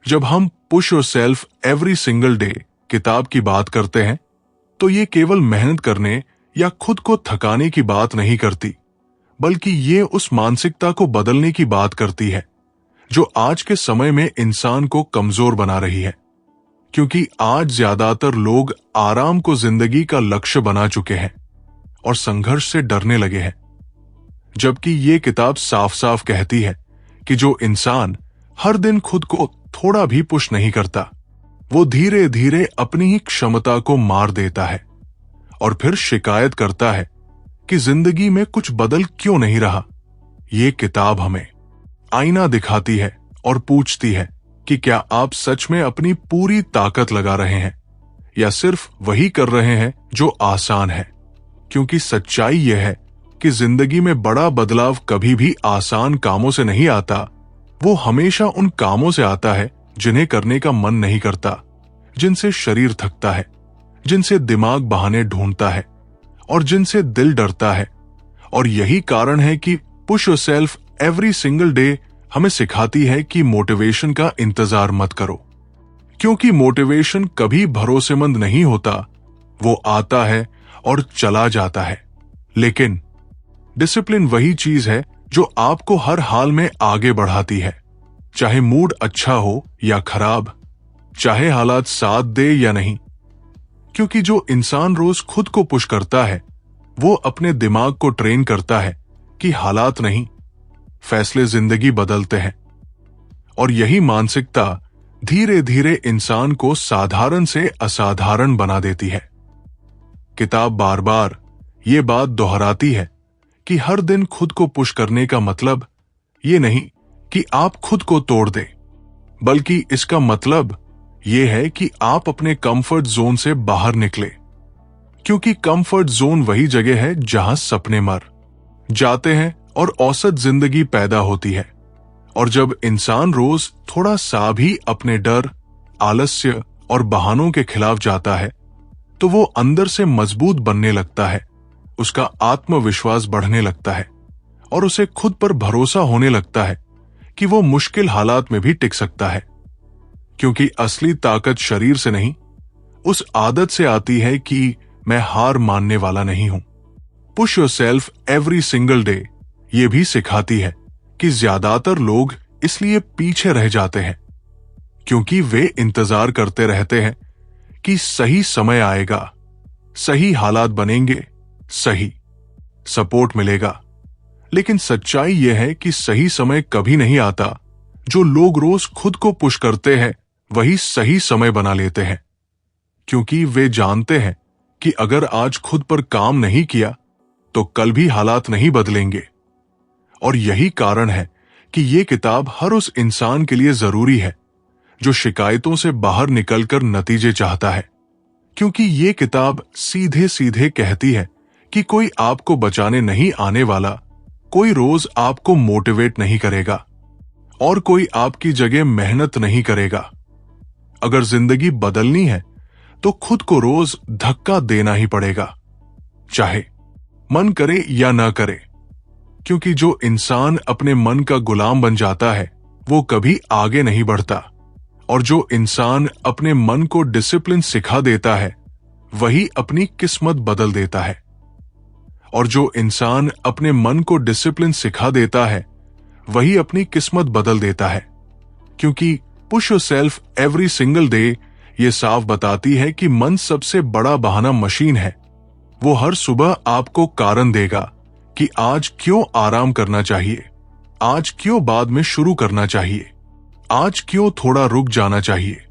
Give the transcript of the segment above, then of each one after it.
जब हम push yourself every single day किताब की बात करते हैं तो ये केवल मेहनत करने या खुद को थकाने की बात नहीं करती, बल्कि ये उस मानसिकता को बदलने की बात करती है जो आज के समय में इंसान को कमजोर बना रही है। क्योंकि आज ज्यादातर लोग आराम को जिंदगी का लक्ष्य बना चुके हैं और संघर्ष से डरने लगे हैं, जबकि ये किताब साफ साफ कहती है कि जो इंसान हर दिन खुद को थोड़ा भी पुश नहीं करता, वो धीरे धीरे अपनी ही क्षमता को मार देता है और फिर शिकायत करता है कि जिंदगी में कुछ बदल क्यों नहीं रहा। ये किताब हमें आईना दिखाती है और पूछती है कि क्या आप सच में अपनी पूरी ताकत लगा रहे हैं या सिर्फ वही कर रहे हैं जो आसान है। क्योंकि सच्चाई यह है कि जिंदगी में बड़ा बदलाव कभी भी आसान कामों से नहीं आता, वो हमेशा उन कामों से आता है जिन्हें करने का मन नहीं करता, जिनसे शरीर थकता है, जिनसे दिमाग बहाने ढूंढता है और जिनसे दिल डरता है। और यही कारण है कि push yourself every single day हमें सिखाती है कि मोटिवेशन का इंतजार मत करो, क्योंकि मोटिवेशन कभी भरोसेमंद नहीं होता, वो आता है और चला जाता है। लेकिन डिसिप्लिन वही चीज है जो आपको हर हाल में आगे बढ़ाती है, चाहे मूड अच्छा हो या खराब, चाहे हालात साथ दे या नहीं। क्योंकि जो इंसान रोज खुद को पुश करता है, वो अपने दिमाग को ट्रेन करता है कि हालात नहीं, फैसले जिंदगी बदलते हैं। और यही मानसिकता धीरे धीरे इंसान को साधारण से असाधारण बना देती है। किताब बार बार ये बात दोहराती है कि हर दिन खुद को पुश करने का मतलब ये नहीं कि आप खुद को तोड़ दें, बल्कि इसका मतलब ये है कि आप अपने कंफर्ट जोन से बाहर निकले। क्योंकि कंफर्ट जोन वही जगह है जहां सपने मर जाते हैं और औसत जिंदगी पैदा होती है। और जब इंसान रोज थोड़ा सा भी अपने डर, आलस्य और बहानों के खिलाफ जाता है, तो वो अंदर से मजबूत बनने लगता है, उसका आत्मविश्वास बढ़ने लगता है और उसे खुद पर भरोसा होने लगता है कि वो मुश्किल हालात में भी टिक सकता है। क्योंकि असली ताकत शरीर से नहीं, उस आदत से आती है कि मैं हार मानने वाला नहीं हूं। Push yourself every single day ये भी सिखाती है कि ज्यादातर लोग इसलिए पीछे रह जाते हैं क्योंकि वे इंतजार करते रहते हैं कि सही समय आएगा, सही हालात बनेंगे, सही सपोर्ट मिलेगा। लेकिन सच्चाई यह है कि सही समय कभी नहीं आता। जो लोग रोज खुद को पुश करते हैं वही सही समय बना लेते हैं, क्योंकि वे जानते हैं कि अगर आज खुद पर काम नहीं किया तो कल भी हालात नहीं बदलेंगे। और यही कारण है कि ये किताब हर उस इंसान के लिए जरूरी है जो शिकायतों से बाहर निकलकर नतीजे चाहता है। क्योंकि ये किताब सीधे सीधे कहती है कि कोई आपको बचाने नहीं आने वाला, कोई रोज आपको मोटिवेट नहीं करेगा और कोई आपकी जगह मेहनत नहीं करेगा। अगर जिंदगी बदलनी है तो खुद को रोज धक्का देना ही पड़ेगा, चाहे मन करे या ना करे। क्योंकि जो इंसान अपने मन का गुलाम बन जाता है वो कभी आगे नहीं बढ़ता, और जो इंसान अपने मन को डिसिप्लिन सिखा देता है वही अपनी किस्मत बदल देता है। और जो इंसान अपने मन को डिसिप्लिन सिखा देता है वही अपनी किस्मत बदल देता है। क्योंकि push yourself every single day ये साफ बताती है कि मन सबसे बड़ा बहाना मशीन है। वो हर सुबह आपको कारण देगा कि आज क्यों आराम करना चाहिए, आज क्यों बाद में शुरू करना चाहिए, आज क्यों थोड़ा रुक जाना चाहिए।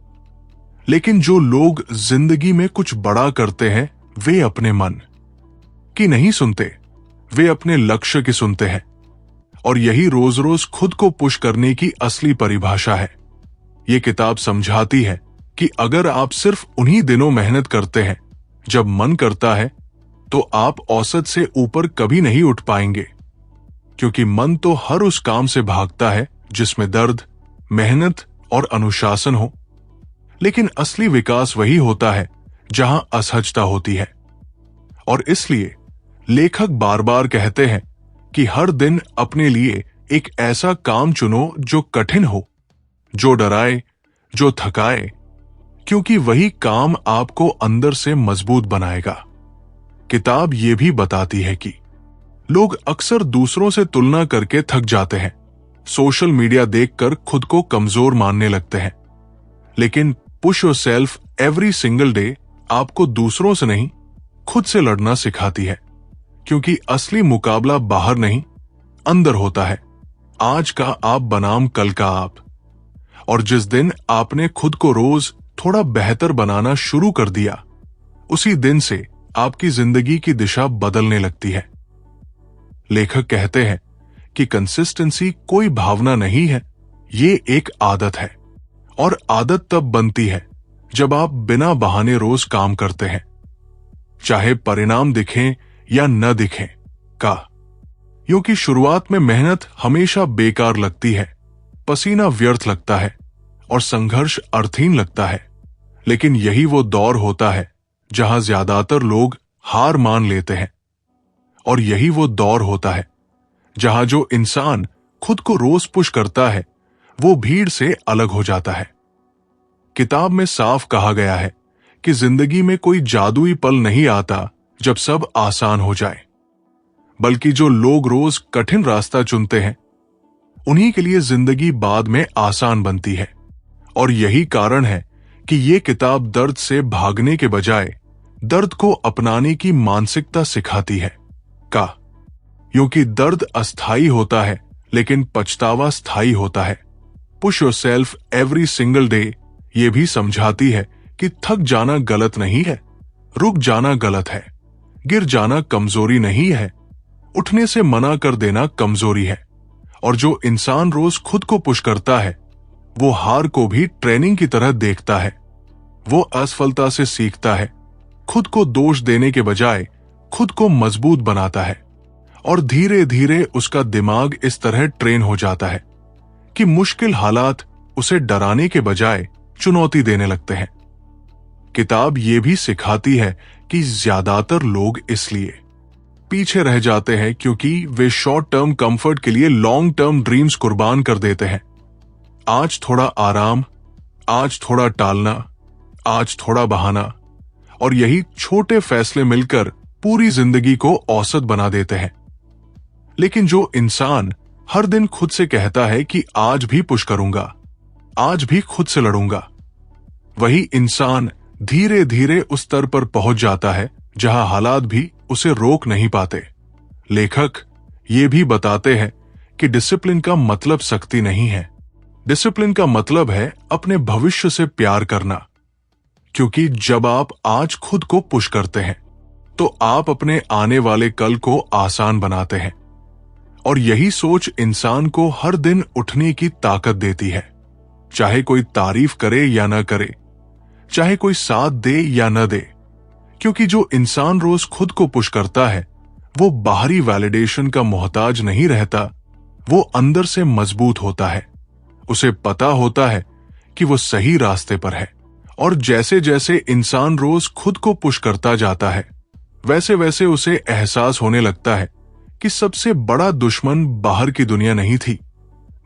लेकिन जो लोग जिंदगी में कुछ बड़ा करते हैं वे अपने मन की नहीं सुनते, वे अपने लक्ष्य की सुनते हैं। और यही रोज रोज खुद को पुश करने की असली परिभाषा है। ये किताब समझाती है कि अगर आप सिर्फ उन्हीं दिनों मेहनत करते हैं जब मन करता है तो आप औसत से ऊपर कभी नहीं उठ पाएंगे। क्योंकि मन तो हर उस काम से भागता है जिसमें दर्द, मेहनत और अनुशासन हो। लेकिन असली विकास वही होता है जहां असहजता होती है। और इसलिए लेखक बार बार कहते हैं कि हर दिन अपने लिए एक ऐसा काम चुनो जो कठिन हो, जो डराए, जो थकाए, क्योंकि वही काम आपको अंदर से मजबूत बनाएगा। किताब ये भी बताती है कि लोग अक्सर दूसरों से तुलना करके थक जाते हैं, सोशल मीडिया देखकर खुद को कमजोर मानने लगते हैं। लेकिन push yourself every single day आपको दूसरों से नहीं, खुद से लड़ना सिखाती है, क्योंकि असली मुकाबला बाहर नहीं, अंदर होता है। आज का आप बनाम कल का आप। और जिस दिन आपने खुद को रोज थोड़ा बेहतर बनाना शुरू कर दिया, उसी दिन से आपकी जिंदगी की दिशा बदलने लगती है। लेखक कहते हैं कि कंसिस्टेंसी कोई भावना नहीं है, ये एक आदत है। और आदत तब बनती है जब आप बिना बहाने रोज काम करते हैं, चाहे परिणाम दिखें या न दिखें का। क्योंकि शुरुआत में मेहनत हमेशा बेकार लगती है, पसीना व्यर्थ लगता है और संघर्ष अर्थहीन लगता है। लेकिन यही वो दौर होता है जहां ज्यादातर लोग हार मान लेते हैं। और यही वो दौर होता है जहां जो इंसान खुद को रोज पुश करता है, वो भीड़ से अलग हो जाता है। किताब में साफ कहा गया है कि जिंदगी में कोई जादुई पल नहीं आता जब सब आसान हो जाए, बल्कि जो लोग रोज कठिन रास्ता चुनते हैं, उन्हीं के लिए जिंदगी बाद में आसान बनती है। और यही कारण है कि ये किताब दर्द से भागने के बजाय दर्द को अपनाने की मानसिकता सिखाती है का। क्योंकि दर्द अस्थाई होता है, लेकिन पछतावा स्थायी होता है। Push yourself every single day ये भी समझाती है कि थक जाना गलत नहीं है, रुक जाना गलत है, गिर जाना कमजोरी नहीं है, उठने से मना कर देना कमजोरी है। और जो इंसान रोज खुद को पुश करता है, वो हार को भी ट्रेनिंग की तरह देखता है। वो असफलता से सीखता है, खुद को दोष देने के बजाय खुद को मजबूत बनाता है। और धीरे धीरे उसका दिमाग इस तरह ट्रेन हो जाता है कि मुश्किल हालात उसे डराने के बजाय चुनौती देने लगते हैं। किताब ये भी सिखाती है कि ज्यादातर लोग इसलिए पीछे रह जाते हैं क्योंकि वे शॉर्ट टर्म कंफर्ट के लिए लॉन्ग टर्म ड्रीम्स कुर्बान कर देते हैं। आज थोड़ा आराम, आज थोड़ा टालना, आज थोड़ा बहाना, और यही छोटे फैसले मिलकर पूरी जिंदगी को औसत बना देते हैं। लेकिन जो इंसान हर दिन खुद से कहता है कि आज भी पुश करूंगा, आज भी खुद से लड़ूंगा, वही इंसान धीरे धीरे उस स्तर पर पहुंच जाता है जहां हालात भी उसे रोक नहीं पाते। लेखक ये भी बताते हैं कि डिसिप्लिन का मतलब सख्ती नहीं है, डिसिप्लिन का मतलब है अपने भविष्य से प्यार करना। क्योंकि जब आप आज खुद को पुश करते हैं, तो आप अपने आने वाले कल को आसान बनाते हैं। और यही सोच इंसान को हर दिन उठने की ताकत देती है, चाहे कोई तारीफ करे या न करे, चाहे कोई साथ दे या न दे। क्योंकि जो इंसान रोज खुद को पुश करता है, वो बाहरी वैलिडेशन का मोहताज नहीं रहता, वो अंदर से मजबूत होता है। उसे पता होता है कि वो सही रास्ते पर है। और जैसे जैसे इंसान रोज खुद को पुश करता जाता है, वैसे वैसे उसे एहसास होने लगता है कि सबसे बड़ा दुश्मन बाहर की दुनिया नहीं थी,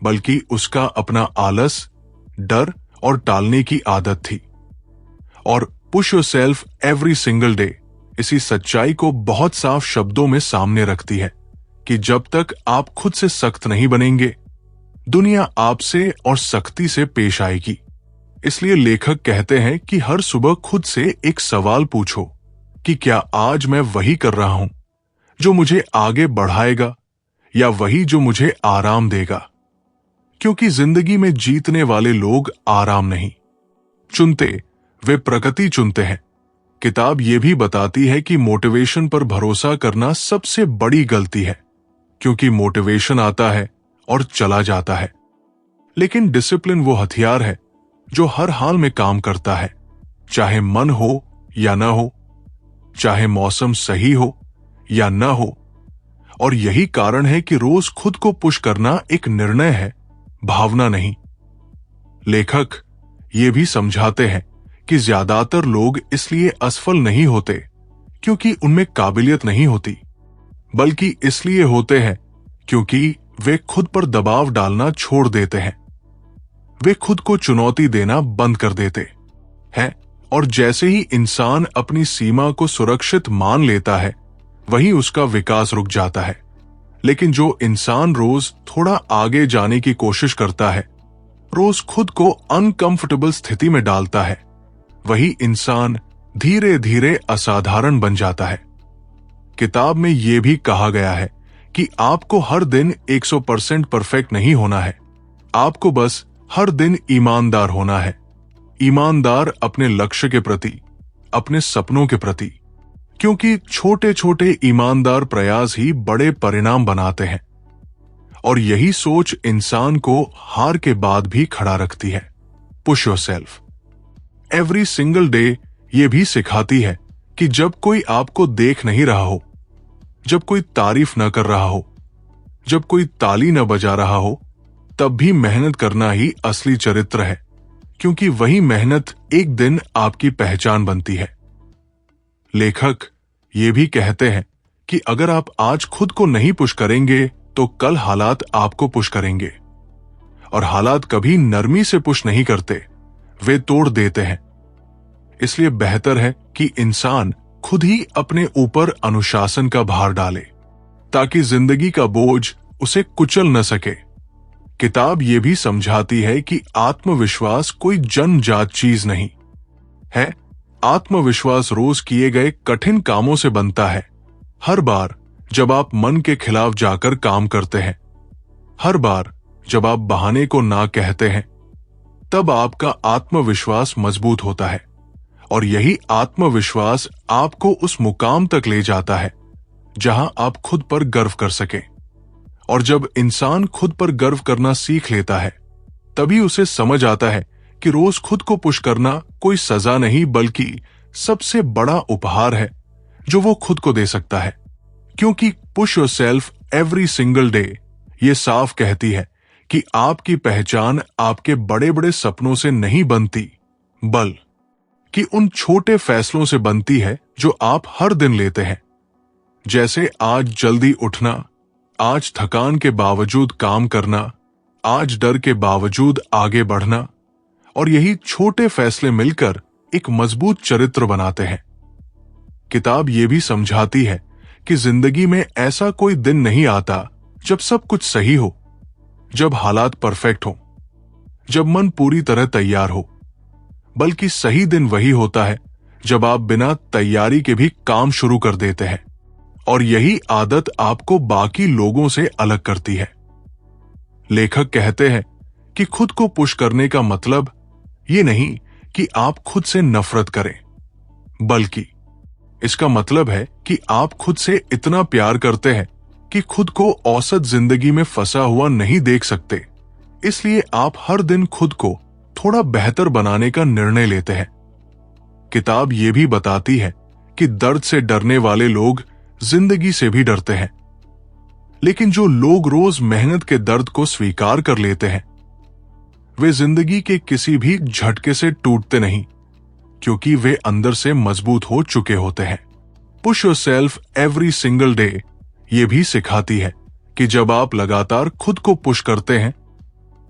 बल्कि उसका अपना आलस, डर और टालने की आदत थी। और push yourself every single day इसी सच्चाई को बहुत साफ शब्दों में सामने रखती है कि जब तक आप खुद से सख्त नहीं बनेंगे, दुनिया आपसे और सख्ती से पेश आएगी। इसलिए लेखक कहते हैं कि हर सुबह खुद से एक सवाल पूछो कि क्या आज मैं वही कर रहा हूं जो मुझे आगे बढ़ाएगा, या वही जो मुझे आराम देगा। क्योंकि जिंदगी में जीतने वाले लोग आराम नहीं चुनते, वे प्रगति चुनते हैं। किताब ये भी बताती है कि मोटिवेशन पर भरोसा करना सबसे बड़ी गलती है, क्योंकि मोटिवेशन आता है और चला जाता है, लेकिन डिसिप्लिन वो हथियार है जो हर हाल में काम करता है, चाहे मन हो या न हो, चाहे मौसम सही हो या न हो। और यही कारण है कि रोज खुद को पुश करना एक निर्णय है, भावना नहीं। लेखक ये भी समझाते हैं कि ज्यादातर लोग इसलिए असफल नहीं होते क्योंकि उनमें काबिलियत नहीं होती, बल्कि इसलिए होते हैं क्योंकि वे खुद पर दबाव डालना छोड़ देते हैं। वे खुद को चुनौती देना बंद कर देते हैं, और जैसे ही इंसान अपनी सीमा को सुरक्षित मान लेता है, वहीं उसका विकास रुक जाता है। लेकिन जो इंसान रोज थोड़ा आगे जाने की कोशिश करता है, रोज खुद को अनकंफर्टेबल स्थिति में डालता है, वही इंसान धीरे धीरे असाधारण बन जाता है। किताब में यह भी कहा गया है कि आपको हर दिन 100% परफेक्ट नहीं होना है, आपको बस हर दिन ईमानदार होना है। ईमानदार अपने लक्ष्य के प्रति, अपने सपनों के प्रति, क्योंकि छोटे छोटे ईमानदार प्रयास ही बड़े परिणाम बनाते हैं। और यही सोच इंसान को हार के बाद भी खड़ा रखती है। Push yourself every single day ये भी सिखाती है कि जब कोई आपको देख नहीं रहा हो, जब कोई तारीफ न कर रहा हो, जब कोई ताली न बजा रहा हो, तब भी मेहनत करना ही असली चरित्र है, क्योंकि वही मेहनत एक दिन आपकी पहचान बनती है। लेखक ये भी कहते हैं कि अगर आप आज खुद को नहीं पुश करेंगे तो कल हालात आपको पुश करेंगे, और हालात कभी नरमी से पुश नहीं करते, वे तोड़ देते हैं। इसलिए बेहतर है कि इंसान खुद ही अपने ऊपर अनुशासन का भार डाले, ताकि जिंदगी का बोझ उसे कुचल न सके। किताब ये भी समझाती है कि आत्मविश्वास कोई जन्मजात चीज नहीं है। आत्मविश्वास रोज किए गए कठिन कामों से बनता है। हर बार जब आप मन के खिलाफ जाकर काम करते हैं, हर बार जब आप बहाने को ना कहते हैं, तब आपका आत्मविश्वास मजबूत होता है, और यही आत्मविश्वास आपको उस मुकाम तक ले जाता है जहां आप खुद पर गर्व कर सकें। और जब इंसान खुद पर गर्व करना सीख लेता है, तभी उसे समझ आता है कि रोज खुद को पुश करना कोई सजा नहीं, बल्कि सबसे बड़ा उपहार है जो वो खुद को दे सकता है। क्योंकि push yourself every single day ये साफ कहती है कि आपकी पहचान आपके बड़े बड़े सपनों से नहीं बनती, बल्कि उन छोटे फैसलों से बनती है जो आप हर दिन लेते हैं। जैसे आज जल्दी उठना, आज थकान के बावजूद काम करना, आज डर के बावजूद आगे बढ़ना, और यही छोटे फैसले मिलकर एक मजबूत चरित्र बनाते हैं। किताब ये भी समझाती है कि जिंदगी में ऐसा कोई दिन नहीं आता जब सब कुछ सही हो, जब हालात परफेक्ट हो, जब मन पूरी तरह तैयार हो, बल्कि सही दिन वही होता है जब आप बिना तैयारी के भी काम शुरू कर देते हैं। और यही आदत आपको बाकी लोगों से अलग करती है। लेखक कहते हैं कि खुद को पुश करने का मतलब ये नहीं कि आप खुद से नफरत करें, बल्कि इसका मतलब है कि आप खुद से इतना प्यार करते हैं कि खुद को औसत जिंदगी में फंसा हुआ नहीं देख सकते। इसलिए आप हर दिन खुद को थोड़ा बेहतर बनाने का निर्णय लेते हैं। किताब ये भी बताती है कि दर्द से डरने वाले लोग जिंदगी से भी डरते हैं, लेकिन जो लोग रोज मेहनत के दर्द को स्वीकार कर लेते हैं, वे जिंदगी के किसी भी झटके से टूटते नहीं, क्योंकि वे अंदर से मजबूत हो चुके होते हैं। Push yourself every single day ये भी सिखाती है कि जब आप लगातार खुद को पुश करते हैं,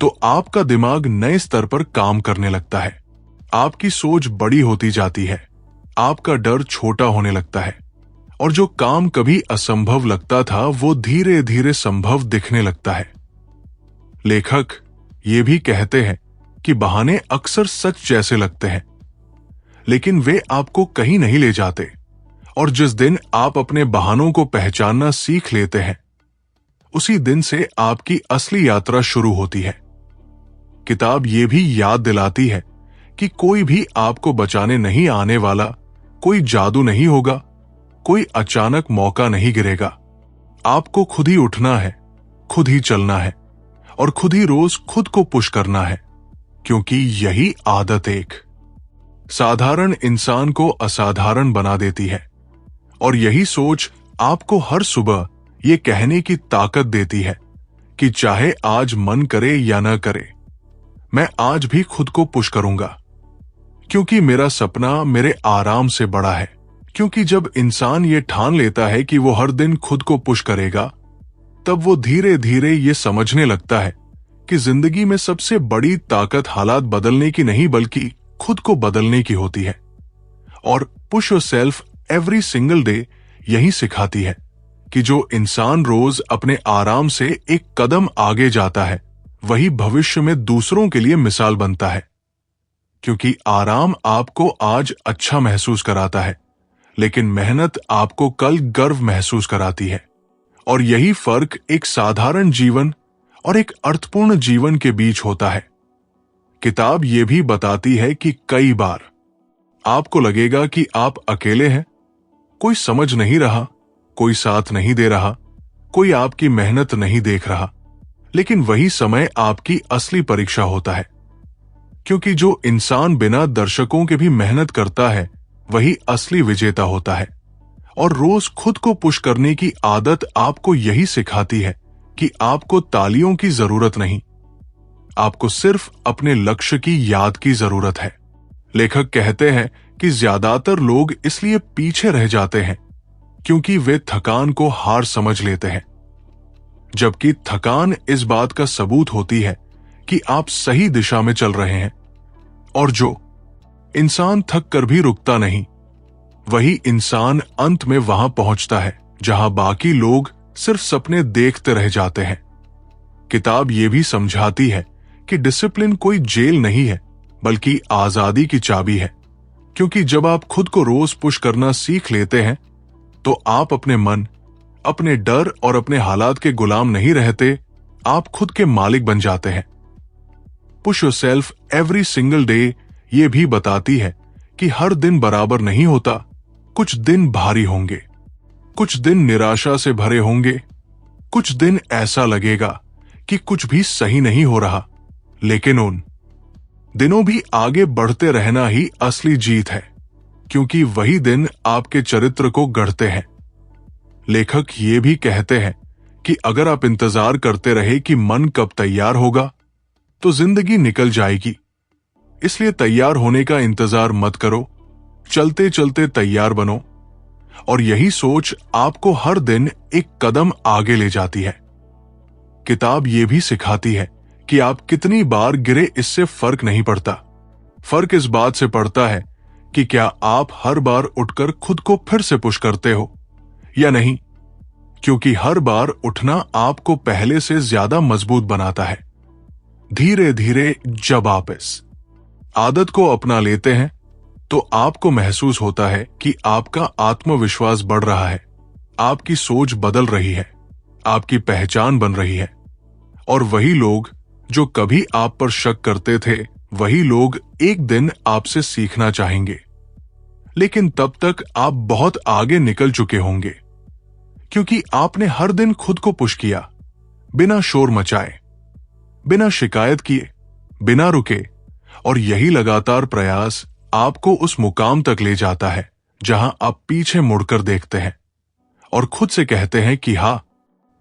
तो आपका दिमाग नए स्तर पर काम करने लगता है। आपकी सोच बड़ी होती जाती है, आपका डर छोटा होने लगता है, और जो काम कभी असंभव लगता था वो धीरे धीरे संभव दिखने लगता है। लेखक ये भी कहते हैं कि बहाने अक्सर सच जैसे लगते हैं, लेकिन वे आपको कहीं नहीं ले जाते, और जिस दिन आप अपने बहानों को पहचानना सीख लेते हैं, उसी दिन से आपकी असली यात्रा शुरू होती है। किताब ये भी याद दिलाती है कि कोई भी आपको बचाने नहीं आने वाला, कोई जादू नहीं होगा, कोई अचानक मौका नहीं गिरेगा। आपको खुद ही उठना है, खुद ही चलना है, और खुद ही रोज खुद को पुश करना है, क्योंकि यही आदत एक साधारण इंसान को असाधारण बना देती है। और यही सोच आपको हर सुबह ये कहने की ताकत देती है कि चाहे आज मन करे या न करे, मैं आज भी खुद को पुश करूंगा, क्योंकि मेरा सपना मेरे आराम से बड़ा है। क्योंकि जब इंसान ये ठान लेता है कि वो हर दिन खुद को पुश करेगा, तब वो धीरे धीरे ये समझने लगता है कि जिंदगी में सबसे बड़ी ताकत हालात बदलने की नहीं बल्कि खुद को बदलने की होती है। और push yourself every single day यही सिखाती है कि जो इंसान रोज अपने आराम से एक कदम आगे जाता है वही भविष्य में दूसरों के लिए मिसाल बनता है। क्योंकि आराम आपको आज अच्छा महसूस कराता है, लेकिन मेहनत आपको कल गर्व महसूस कराती है। और यही फर्क एक साधारण जीवन और एक अर्थपूर्ण जीवन के बीच होता है। किताब यह भी बताती है कि कई बार आपको लगेगा कि आप अकेले हैं, कोई समझ नहीं रहा, कोई साथ नहीं दे रहा, कोई आपकी मेहनत नहीं देख रहा। लेकिन वही समय आपकी असली परीक्षा होता है, क्योंकि जो इंसान बिना दर्शकों के भी मेहनत करता है वही असली विजेता होता है। और रोज खुद को पुश करने की आदत आपको यही सिखाती है कि आपको तालियों की जरूरत नहीं, आपको सिर्फ अपने लक्ष्य की याद की जरूरत है। लेखक कहते हैं कि ज्यादातर लोग इसलिए पीछे रह जाते हैं क्योंकि वे थकान को हार समझ लेते हैं, जबकि थकान इस बात का सबूत होती है कि आप सही दिशा में चल रहे हैं। और जो इंसान थक कर भी रुकता नहीं, वही इंसान अंत में वहां पहुंचता है जहां बाकी लोग सिर्फ सपने देखते रह जाते हैं। किताब यह भी समझाती है कि डिसिप्लिन कोई जेल नहीं है बल्कि आजादी की चाबी है। क्योंकि जब आप खुद को रोज पुश करना सीख लेते हैं तो आप अपने मन, अपने डर और अपने हालात के गुलाम नहीं रहते, आप खुद के मालिक बन जाते हैं। Push yourself every single day ये भी बताती है कि हर दिन बराबर नहीं होता, कुछ दिन भारी होंगे, कुछ दिन निराशा से भरे होंगे, कुछ दिन ऐसा लगेगा कि कुछ भी सही नहीं हो रहा, लेकिन उन दिनों भी आगे बढ़ते रहना ही असली जीत है, क्योंकि वही दिन आपके चरित्र को गढ़ते हैं। लेखक ये भी कहते हैं कि अगर आप इंतजार करते रहे कि मन कब तैयार होगा तो जिंदगी निकल जाएगी। इसलिए तैयार होने का इंतजार मत करो, चलते चलते तैयार बनो। और यही सोच आपको हर दिन एक कदम आगे ले जाती है। किताब यह भी सिखाती है कि आप कितनी बार गिरे इससे फर्क नहीं पड़ता, फर्क इस बात से पड़ता है कि क्या आप हर बार उठकर खुद को फिर से पुश करते हो या नहीं। क्योंकि हर बार उठना आपको पहले से ज्यादा मजबूत बनाता है। धीरे धीरे जब आप इस आदत को अपना लेते हैं तो आपको महसूस होता है कि आपका आत्मविश्वास बढ़ रहा है, आपकी सोच बदल रही है, आपकी पहचान बन रही है। और वही लोग जो कभी आप पर शक करते थे, वही लोग एक दिन आपसे सीखना चाहेंगे। लेकिन तब तक आप बहुत आगे निकल चुके होंगे, क्योंकि आपने हर दिन खुद को पुश किया, बिना शोर मचाए, बिना शिकायत किए, बिना रुके। और यही लगातार प्रयास आपको उस मुकाम तक ले जाता है जहां आप पीछे मुड़कर देखते हैं और खुद से कहते हैं कि हाँ,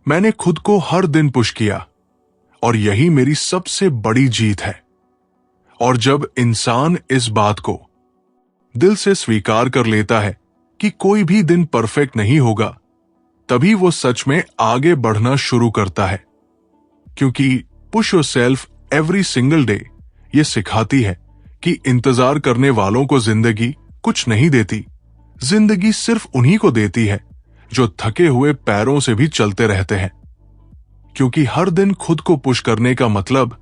मैंने खुद को हर दिन पुश किया और यही मेरी सबसे बड़ी जीत है। और जब इंसान इस बात को दिल से स्वीकार कर लेता है कि कोई भी दिन परफेक्ट नहीं होगा, तभी वो सच में आगे बढ़ना शुरू करता है। क्योंकि push yourself every single day ये सिखाती है कि इंतजार करने वालों को जिंदगी कुछ नहीं देती, जिंदगी सिर्फ उन्हीं को देती है जो थके हुए पैरों से भी चलते रहते हैं। क्योंकि हर दिन खुद को पुश करने का मतलब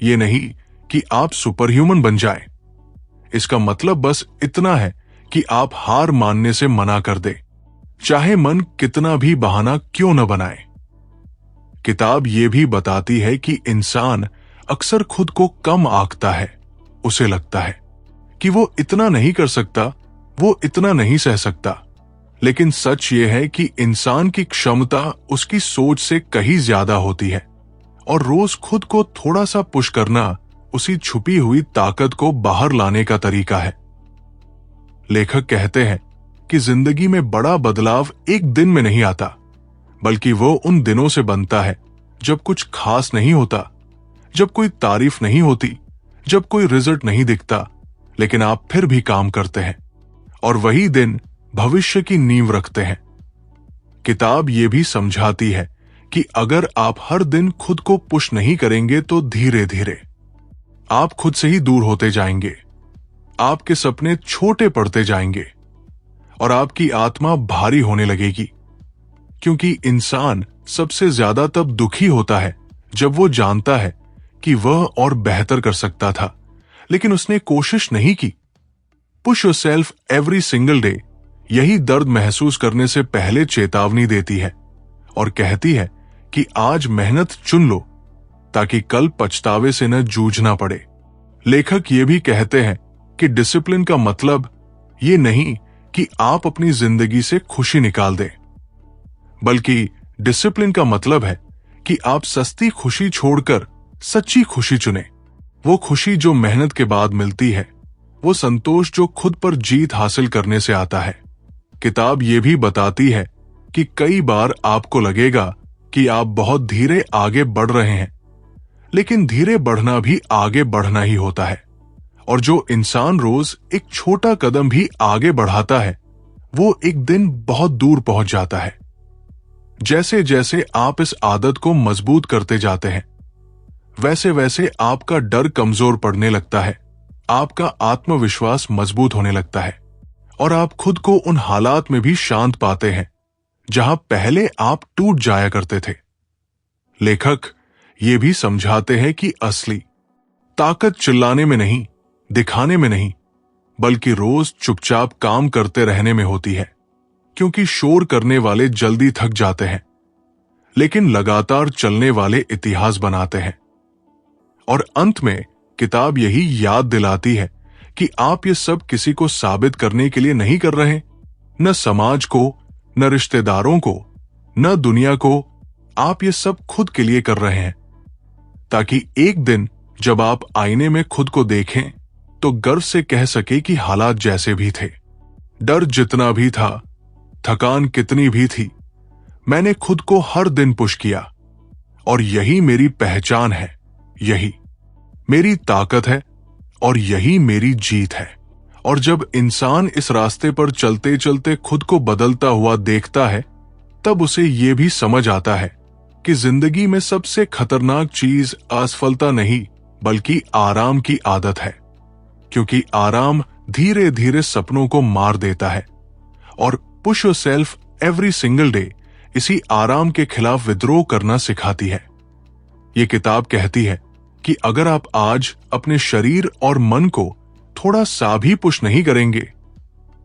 ये नहीं कि आप सुपर ह्यूमन बन जाएं। इसका मतलब बस इतना है कि आप हार मानने से मना कर दे, चाहे मन कितना भी बहाना क्यों न बनाए। किताब ये भी बताती है कि इंसान अक्सर खुद को कम आंकता है। उसे लगता है कि वो इतना नहीं कर सकता, वो इतना नहीं सह सकता। लेकिन सच ये है कि इंसान की क्षमता उसकी सोच से कहीं ज्यादा होती है और रोज खुद को थोड़ा सा पुश करना उसी छुपी हुई ताकत को बाहर लाने का तरीका है। लेखक कहते हैं कि जिंदगी में बड़ा बदलाव एक दिन में नहीं आता, बल्कि वो उन दिनों से बनता है जब कुछ खास नहीं होता, जब कोई तारीफ नहीं होती, जब कोई रिजल्ट नहीं दिखता, लेकिन आप फिर भी काम करते हैं और वही दिन भविष्य की नींव रखते हैं। किताब ये भी समझाती है कि अगर आप हर दिन खुद को पुश नहीं करेंगे तो धीरे धीरे आप खुद से ही दूर होते जाएंगे, आपके सपने छोटे पड़ते जाएंगे और आपकी आत्मा भारी होने लगेगी। क्योंकि इंसान सबसे ज्यादा तब दुखी होता है जब वो जानता है कि वह और बेहतर कर सकता था, लेकिन उसने कोशिश नहीं की। Push yourself every single day यही दर्द महसूस करने से पहले चेतावनी देती है और कहती है कि आज मेहनत चुन लो ताकि कल पछतावे से न जूझना पड़े। लेखक ये भी कहते हैं कि डिसिप्लिन का मतलब ये नहीं कि आप अपनी जिंदगी से खुशी निकाल दें, बल्कि डिसिप्लिन का मतलब है कि आप सस्ती खुशी छोड़कर सच्ची खुशी चुनें। वो खुशी जो मेहनत के बाद मिलती है, वो संतोष जो खुद पर जीत हासिल करने से आता है। किताब ये भी बताती है कि कई बार आपको लगेगा कि आप बहुत धीरे आगे बढ़ रहे हैं, लेकिन धीरे बढ़ना भी आगे बढ़ना ही होता है। और जो इंसान रोज एक छोटा कदम भी आगे बढ़ाता है, वो एक दिन बहुत दूर पहुंच जाता है। जैसे जैसे आप इस आदत को मजबूत करते जाते हैं, वैसे वैसे आपका डर कमजोर पड़ने लगता है, आपका आत्मविश्वास मजबूत होने लगता है और आप खुद को उन हालात में भी शांत पाते हैं जहां पहले आप टूट जाया करते थे। लेखक ये भी समझाते हैं कि असली ताकत चिल्लाने में नहीं, दिखाने में नहीं, बल्कि रोज चुपचाप काम करते रहने में होती है। क्योंकि शोर करने वाले जल्दी थक जाते हैं, लेकिन लगातार चलने वाले इतिहास बनाते हैं। और अंत में किताब यही याद दिलाती है कि आप ये सब किसी को साबित करने के लिए नहीं कर रहे, न समाज को, न रिश्तेदारों को, न दुनिया को। आप ये सब खुद के लिए कर रहे हैं, ताकि एक दिन जब आप आईने में खुद को देखें तो गर्व से कह सके कि हालात जैसे भी थे, डर जितना भी था, थकान कितनी भी थी, मैंने खुद को हर दिन पुश किया और यही मेरी पहचान है, यही मेरी ताकत है और यही मेरी जीत है। और जब इंसान इस रास्ते पर चलते चलते खुद को बदलता हुआ देखता है, तब उसे यह भी समझ आता है कि जिंदगी में सबसे खतरनाक चीज असफलता नहीं, बल्कि आराम की आदत है। क्योंकि आराम धीरे धीरे सपनों को मार देता है और push yourself every single day इसी आराम के खिलाफ विद्रोह करना सिखाती है। ये किताब कहती है कि अगर आप आज अपने शरीर और मन को थोड़ा सा भी पुश नहीं करेंगे,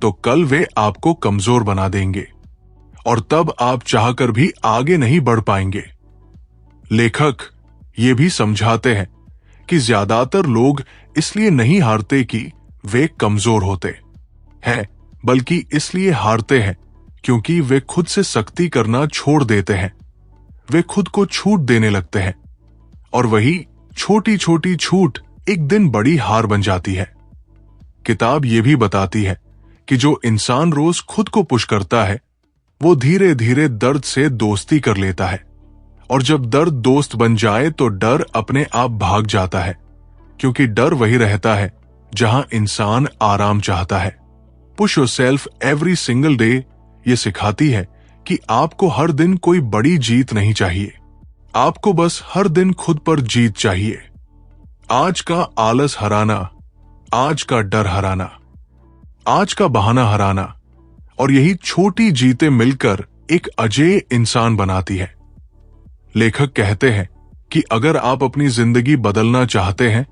तो कल वे आपको कमजोर बना देंगे और तब आप चाहकर भी आगे नहीं बढ़ पाएंगे। लेखक ये भी समझाते हैं कि ज्यादातर लोग इसलिए नहीं हारते कि वे कमजोर होते हैं, बल्कि इसलिए हारते हैं क्योंकि वे खुद से सख्ती करना छोड़ देते हैं। वे खुद को छूट देने लगते हैं और वही छोटी छोटी छूट एक दिन बड़ी हार बन जाती है। किताब ये भी बताती है कि जो इंसान रोज खुद को पुश करता है, वो धीरे धीरे दर्द से दोस्ती कर लेता है और जब दर्द दोस्त बन जाए तो डर अपने आप भाग जाता है। क्योंकि डर वही रहता है जहां इंसान आराम चाहता है। Push yourself every single day ये सिखाती है कि आपको हर दिन कोई बड़ी जीत नहीं चाहिए, आपको बस हर दिन खुद पर जीत चाहिए। आज का आलस हराना, आज का डर हराना, आज का बहाना हराना, और यही छोटी जीतें मिलकर एक अजेय इंसान बनाती है। लेखक कहते हैं कि अगर आप अपनी जिंदगी बदलना चाहते हैं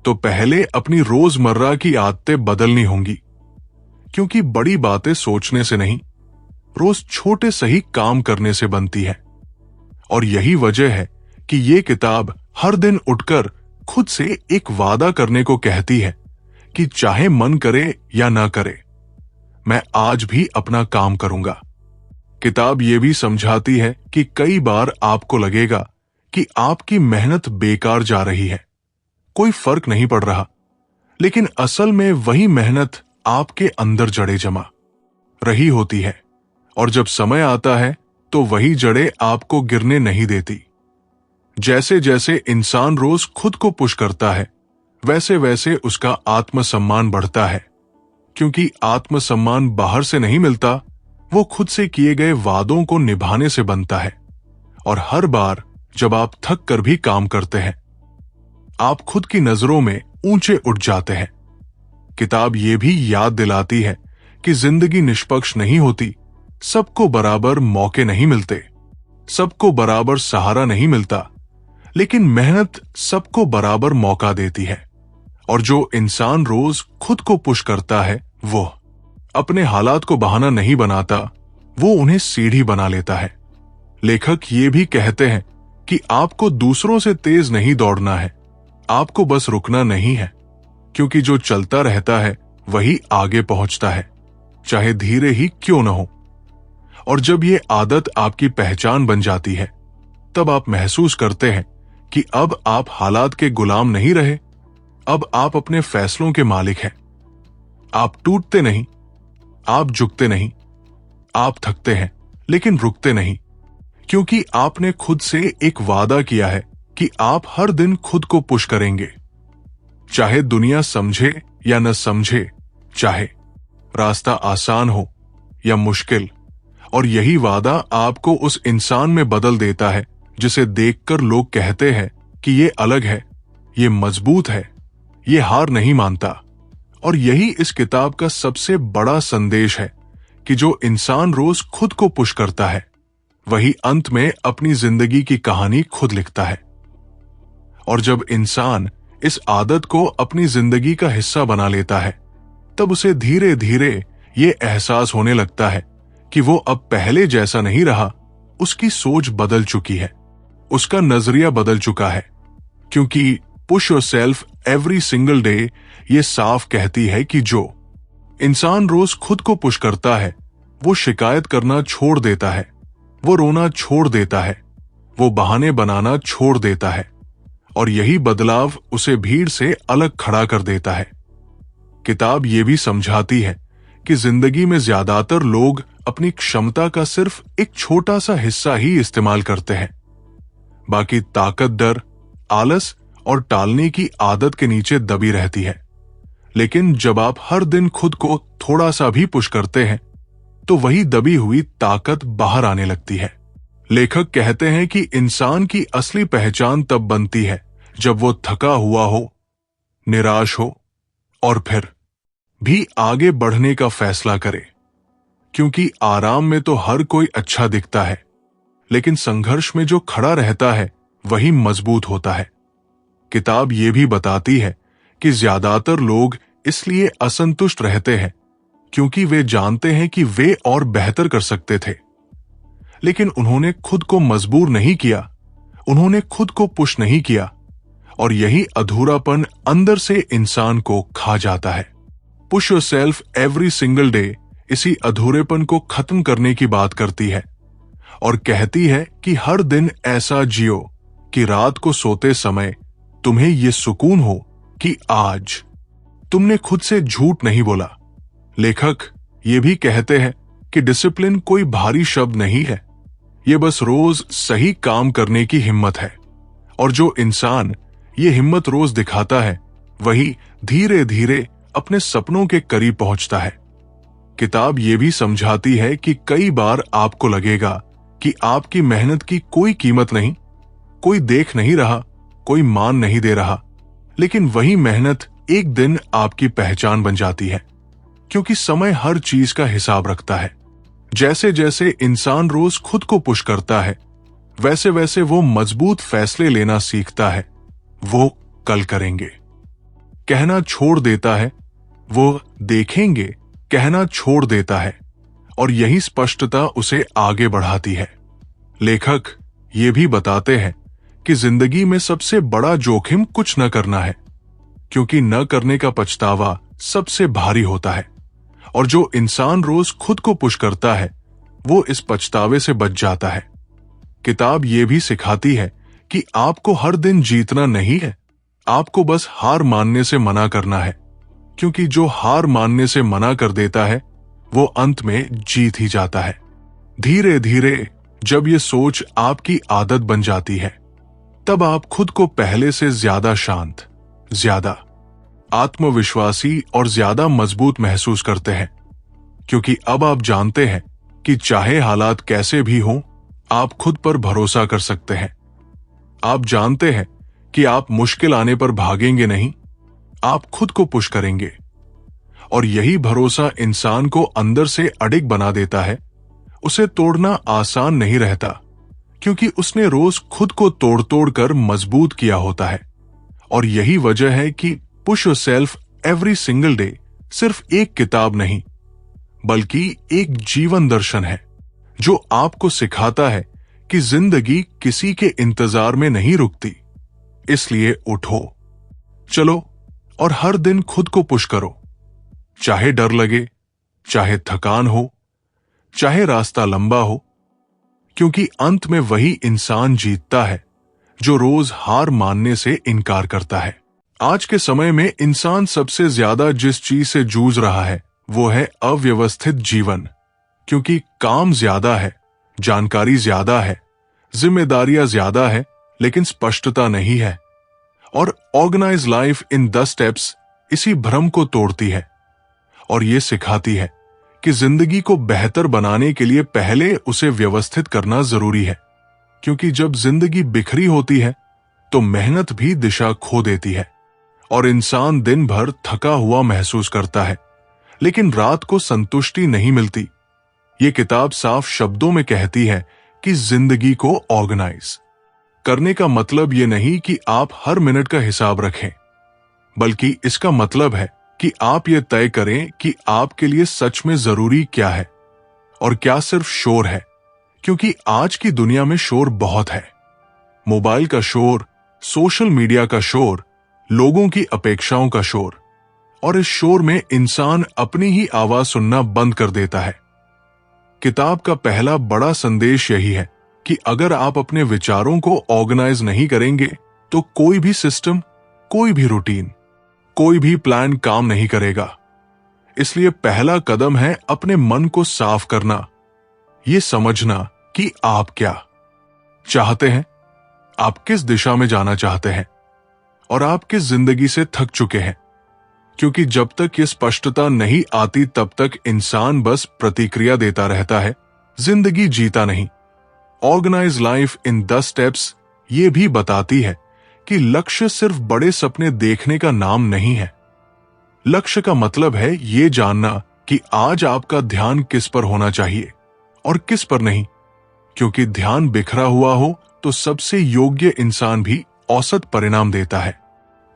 तो पहले अपनी रोजमर्रा की आदतें बदलनी होंगी। क्योंकि बड़ी बातें सोचने से नहीं, रोज छोटे सही काम करने से बनती है। और यही वजह है कि ये किताब हर दिन उठकर खुद से एक वादा करने को कहती है कि चाहे मन करे या ना करे, मैं आज भी अपना काम करूंगा। किताब ये भी समझाती है कि कई बार आपको लगेगा कि आपकी मेहनत बेकार जा रही है, कोई फर्क नहीं पड़ रहा, लेकिन असल में वही मेहनत आपके अंदर जड़ें जमा रही होती है और जब समय आता है तो वही जड़ें आपको गिरने नहीं देती। जैसे जैसे इंसान रोज खुद को पुश करता है, वैसे वैसे उसका आत्मसम्मान बढ़ता है। क्योंकि आत्मसम्मान बाहर से नहीं मिलता, वो खुद से किए गए वादों को निभाने से बनता है और हर बार जब आप थक कर भी काम करते हैं, आप खुद की नजरों में ऊंचे उठ जाते हैं। किताब ये भी याद दिलाती है कि जिंदगी निष्पक्ष नहीं होती, सबको बराबर मौके नहीं मिलते, सबको बराबर सहारा नहीं मिलता, लेकिन मेहनत सबको बराबर मौका देती है। और जो इंसान रोज खुद को पुश करता है, वो अपने हालात को बहाना नहीं बनाता, वो उन्हें सीढ़ी बना लेता है। लेखक ये भी कहते हैं कि आपको दूसरों से तेज नहीं दौड़ना है, आपको बस रुकना नहीं है, क्योंकि जो चलता रहता है वही आगे पहुंचता है, चाहे धीरे ही क्यों न हो। और जब ये आदत आपकी पहचान बन जाती है, तब आप महसूस करते हैं कि अब आप हालात के गुलाम नहीं रहे, अब आप अपने फैसलों के मालिक हैं। आप टूटते नहीं, आप झुकते नहीं, आप थकते हैं लेकिन रुकते नहीं, क्योंकि आपने खुद से एक वादा किया है कि आप हर दिन खुद को पुश करेंगे, चाहे दुनिया समझे या न समझे, चाहे रास्ता आसान हो या मुश्किल। और यही वादा आपको उस इंसान में बदल देता है जिसे देखकर लोग कहते हैं कि ये अलग है, ये मजबूत है, ये हार नहीं मानता। और यही इस किताब का सबसे बड़ा संदेश है कि जो इंसान रोज खुद को पुश करता है, वही अंत में अपनी जिंदगी की कहानी खुद लिखता है। और जब इंसान इस आदत को अपनी जिंदगी का हिस्सा बना लेता है, तब उसे धीरे धीरे ये एहसास होने लगता है कि वो अब पहले जैसा नहीं रहा, उसकी सोच बदल चुकी है, उसका नजरिया बदल चुका है। क्योंकि push yourself every single day ये साफ कहती है कि जो इंसान रोज खुद को पुश करता है, वो शिकायत करना छोड़ देता है, वो रोना छोड़ देता है, वो बहाने बनाना छोड़ देता है, और यही बदलाव उसे भीड़ से अलग खड़ा कर देता है। किताब ये भी समझाती है कि जिंदगी में ज्यादातर लोग अपनी क्षमता का सिर्फ एक छोटा सा हिस्सा ही इस्तेमाल करते हैं। बाकी ताकत डर, आलस और टालने की आदत के नीचे दबी रहती है। लेकिन जब आप हर दिन खुद को थोड़ा सा भी पुश करते हैं, तो वही दबी हुई ताकत बाहर आने लगती है। लेखक कहते हैं कि इंसान की असली पहचान तब बनती है जब वो थका हुआ हो, निराश हो और फिर भी आगे बढ़ने का फैसला करे। क्योंकि आराम में तो हर कोई अच्छा दिखता है, लेकिन संघर्ष में जो खड़ा रहता है वही मजबूत होता है। किताब ये भी बताती है कि ज्यादातर लोग इसलिए असंतुष्ट रहते हैं क्योंकि वे जानते हैं कि वे और बेहतर कर सकते थे, लेकिन उन्होंने खुद को मजबूर नहीं किया, उन्होंने खुद को पुश नहीं किया, और यही अधूरापन अंदर से इंसान को खा जाता है। Push yourself every single day इसी अधूरेपन को खत्म करने की बात करती है और कहती है कि हर दिन ऐसा जियो कि रात को सोते समय तुम्हें यह सुकून हो कि आज तुमने खुद से झूठ नहीं बोला। लेखक ये भी कहते हैं कि डिसिप्लिन कोई भारी शब्द नहीं है, ये बस रोज सही काम करने की हिम्मत है। और जो इंसान ये हिम्मत रोज दिखाता है, वही धीरे धीरे अपने सपनों के करीब पहुंचता है। किताब ये भी समझाती है कि कई बार आपको लगेगा कि आपकी मेहनत की कोई कीमत नहीं, कोई देख नहीं रहा, कोई मान नहीं दे रहा, लेकिन वही मेहनत एक दिन आपकी पहचान बन जाती है। क्योंकि समय हर चीज का हिसाब रखता है। जैसे जैसे इंसान रोज खुद को पुश करता है, वैसे वैसे वो मजबूत फैसले लेना सीखता है। वो कल करेंगे कहना छोड़ देता है, वो देखेंगे कहना छोड़ देता है, और यही स्पष्टता उसे आगे बढ़ाती है। लेखक ये भी बताते हैं कि जिंदगी में सबसे बड़ा जोखिम कुछ न करना है, क्योंकि न करने का पछतावा सबसे भारी होता है। और जो इंसान रोज खुद को पुश करता है, वो इस पछतावे से बच जाता है। किताब ये भी सिखाती है कि आपको हर दिन जीतना नहीं है, आपको बस हार मानने से मना करना है। क्योंकि जो हार मानने से मना कर देता है, वो अंत में जीत ही जाता है। धीरे धीरे जब ये सोच आपकी आदत बन जाती है, तब आप खुद को पहले से ज्यादा शांत, ज्यादा आत्मविश्वासी और ज्यादा मजबूत महसूस करते हैं। क्योंकि अब आप जानते हैं कि चाहे हालात कैसे भी हों, आप खुद पर भरोसा कर सकते हैं। आप जानते हैं कि आप मुश्किल आने पर भागेंगे नहीं, आप खुद को पुश करेंगे। और यही भरोसा इंसान को अंदर से अडिग बना देता है। उसे तोड़ना आसान नहीं रहता, क्योंकि उसने रोज खुद को तोड़ तोड़ कर मजबूत किया होता है। और यही वजह है कि push yourself every single day सिर्फ एक किताब नहीं, बल्कि एक जीवन दर्शन है जो आपको सिखाता है कि जिंदगी किसी के इंतजार में नहीं रुकती। इसलिए उठो, चलो और हर दिन खुद को पुश करो, चाहे डर लगे, चाहे थकान हो, चाहे रास्ता लंबा हो, क्योंकि अंत में वही इंसान जीतता है जो रोज हार मानने से इनकार करता है। आज के समय में इंसान सबसे ज्यादा जिस चीज से जूझ रहा है वो है अव्यवस्थित जीवन, क्योंकि काम ज्यादा है, जानकारी ज्यादा है, जिम्मेदारियां ज्यादा है, लेकिन स्पष्टता नहीं है। और ऑर्गेनाइज लाइफ इन 10 स्टेप्स इसी भ्रम को तोड़ती है और ये सिखाती है कि जिंदगी को बेहतर बनाने के लिए पहले उसे व्यवस्थित करना जरूरी है, क्योंकि जब जिंदगी बिखरी होती है तो मेहनत भी दिशा खो देती है और इंसान दिन भर थका हुआ महसूस करता है, लेकिन रात को संतुष्टि नहीं मिलती। ये किताब साफ शब्दों में कहती है कि जिंदगी को ऑर्गेनाइज करने का मतलब ये नहीं कि आप हर मिनट का हिसाब रखें, बल्कि इसका मतलब है कि आप ये तय करें कि आपके लिए सच में जरूरी क्या है और क्या सिर्फ शोर है, क्योंकि आज की दुनिया में शोर बहुत है। मोबाइल का शोर, सोशल मीडिया का शोर, लोगों की अपेक्षाओं का शोर, और इस शोर में इंसान अपनी ही आवाज सुनना बंद कर देता है। किताब का पहला बड़ा संदेश यही है कि अगर आप अपने विचारों को ऑर्गेनाइज नहीं करेंगे तो कोई भी सिस्टम, कोई भी रूटीन, कोई भी प्लान काम नहीं करेगा। इसलिए पहला कदम है अपने मन को साफ करना, ये समझना कि आप क्या चाहते हैं, आप किस दिशा में जाना चाहते हैं और आप किस जिंदगी से थक चुके हैं। क्योंकि जब तक ये स्पष्टता नहीं आती तब तक इंसान बस प्रतिक्रिया देता रहता है, जिंदगी जीता नहीं। ऑर्गेनाइज लाइफ इन 10 स्टेप्स ये भी बताती है कि लक्ष्य सिर्फ बड़े सपने देखने का नाम नहीं है। लक्ष्य का मतलब है ये जानना कि आज आपका ध्यान किस पर होना चाहिए और किस पर नहीं, क्योंकि ध्यान बिखरा हुआ हो तो सबसे योग्य इंसान भी औसत परिणाम देता है।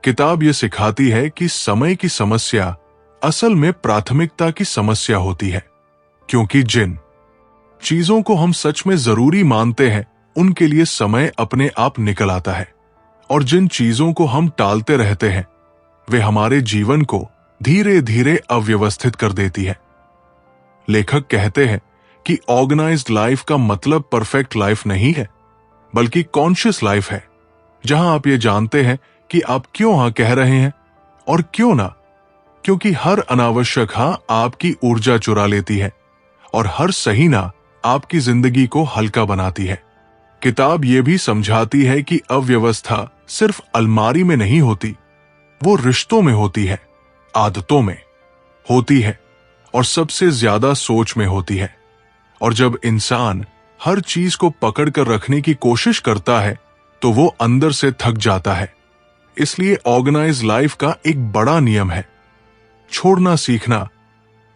किताब ये सिखाती है कि समय की समस्या असल में प्राथमिकता की समस्या होती है, क्योंकि जिन चीजों को हम सच में जरूरी मानते हैं उनके लिए समय अपने आप निकल आता है, और जिन चीजों को हम टालते रहते हैं वे हमारे जीवन को धीरे धीरे अव्यवस्थित कर देती है। लेखक कहते हैं कि ऑर्गेनाइज्ड लाइफ का मतलब परफेक्ट लाइफ नहीं है, बल्कि कॉन्शियस लाइफ है, जहां आप ये जानते हैं कि आप क्यों हाँ कह रहे हैं और क्यों ना, क्योंकि हर अनावश्यक हाँ आपकी ऊर्जा चुरा लेती है और हर सही ना आपकी जिंदगी को हल्का बनाती है। किताब ये भी समझाती है कि अव्यवस्था सिर्फ अलमारी में नहीं होती, वो रिश्तों में होती है, आदतों में होती है और सबसे ज्यादा सोच में होती है। और जब इंसान हर चीज को पकड़ कर रखने की कोशिश करता है तो वो अंदर से थक जाता है। इसलिए ऑर्गेनाइज लाइफ का एक बड़ा नियम है छोड़ना सीखना,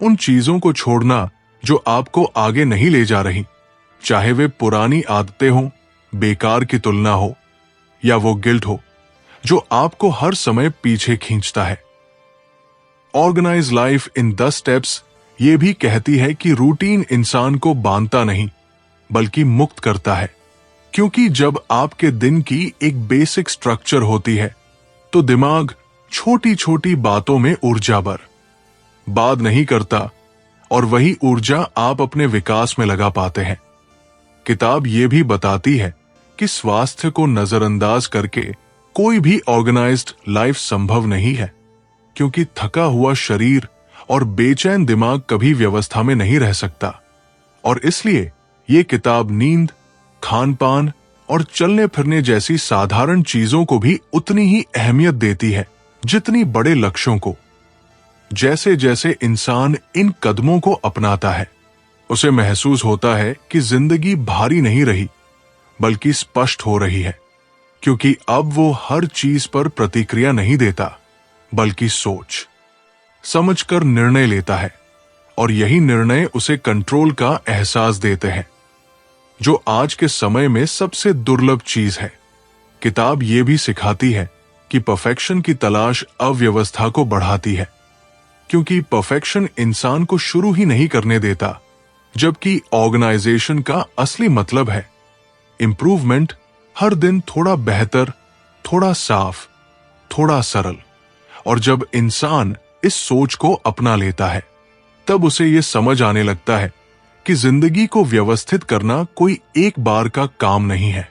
उन चीजों को छोड़ना जो आपको आगे नहीं ले जा रही, चाहे वे पुरानी आदतें हों, बेकार की तुलना हो या वो गिल्ट हो जो आपको हर समय पीछे खींचता है। ऑर्गेनाइज लाइफ इन 10 स्टेप्स ये भी कहती है कि रूटीन इंसान को बांधता नहीं बल्कि मुक्त करता है, क्योंकि जब आपके दिन की एक बेसिक स्ट्रक्चर होती है तो दिमाग छोटी छोटी बातों में ऊर्जा बर्बाद नहीं करता और वही ऊर्जा आप अपने विकास में लगा पाते हैं। किताब ये भी बताती है कि स्वास्थ्य को नजरअंदाज करके कोई भी ऑर्गेनाइज्ड लाइफ संभव नहीं है, क्योंकि थका हुआ शरीर और बेचैन दिमाग कभी व्यवस्था में नहीं रह सकता। और इसलिए ये किताब नींद, खान पान और चलने फिरने जैसी साधारण चीजों को भी उतनी ही अहमियत देती है जितनी बड़े लक्ष्यों को। जैसे जैसे इंसान इन कदमों को अपनाता है उसे महसूस होता है कि जिंदगी भारी नहीं रही बल्कि स्पष्ट हो रही है, क्योंकि अब वो हर चीज पर प्रतिक्रिया नहीं देता बल्कि सोच समझकर निर्णय लेता है, और यही निर्णय उसे कंट्रोल का एहसास देते हैं, जो आज के समय में सबसे दुर्लभ चीज है। किताब ये भी सिखाती है कि परफेक्शन की तलाश अव्यवस्था को बढ़ाती है, क्योंकि परफेक्शन इंसान को शुरू ही नहीं करने देता, जबकि ऑर्गेनाइजेशन का असली मतलब है इंप्रूवमेंट, हर दिन थोड़ा बेहतर, थोड़ा साफ, थोड़ा सरल। और जब इंसान इस सोच को अपना लेता है, तब उसे यह समझ आने लगता है कि जिंदगी को व्यवस्थित करना कोई एक बार का काम नहीं है,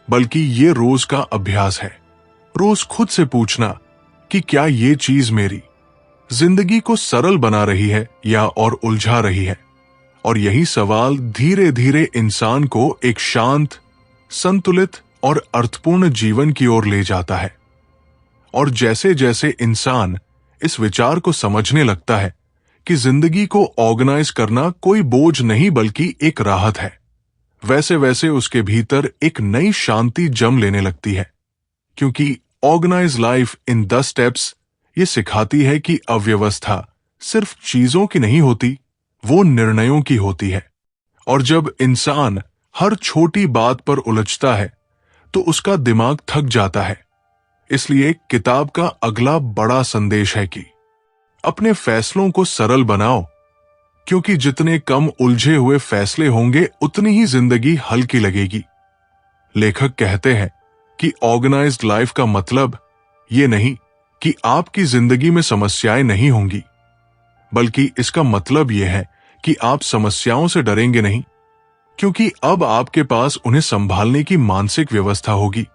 बल्कि ये रोज का अभ्यास है। रोज खुद से पूछना कि क्या ये चीज मेरी जिंदगी को सरल बना रही है या और उलझा रही है। और यही सवाल धीरे धीरे इंसान को एक शांत, संतुलित और अर्थपूर्ण जीवन की ओर ले जाता है। और जैसे जैसे इंसान इस विचार को समझने लगता है कि जिंदगी को ऑर्गेनाइज करना कोई बोझ नहीं बल्कि एक राहत है, वैसे वैसे उसके भीतर एक नई शांति जम लेने लगती है। क्योंकि ऑर्गेनाइज लाइफ इन 10 स्टेप्स ये सिखाती है कि अव्यवस्था सिर्फ चीजों की नहीं होती, वो निर्णयों की होती है। और जब इंसान हर छोटी बात पर उलझता है तो उसका दिमाग थक जाता है। इसलिए किताब का अगला बड़ा संदेश है कि अपने फैसलों को सरल बनाओ, क्योंकि जितने कम उलझे हुए फैसले होंगे उतनी ही जिंदगी हल्की लगेगी। लेखक कहते हैं कि ऑर्गेनाइज्ड लाइफ का मतलब ये नहीं कि आपकी जिंदगी में समस्याएं नहीं होंगी, बल्कि इसका मतलब यह है कि आप समस्याओं से डरेंगे नहीं, क्योंकि अब आपके पास उन्हें संभालने की मानसिक व्यवस्था होगी।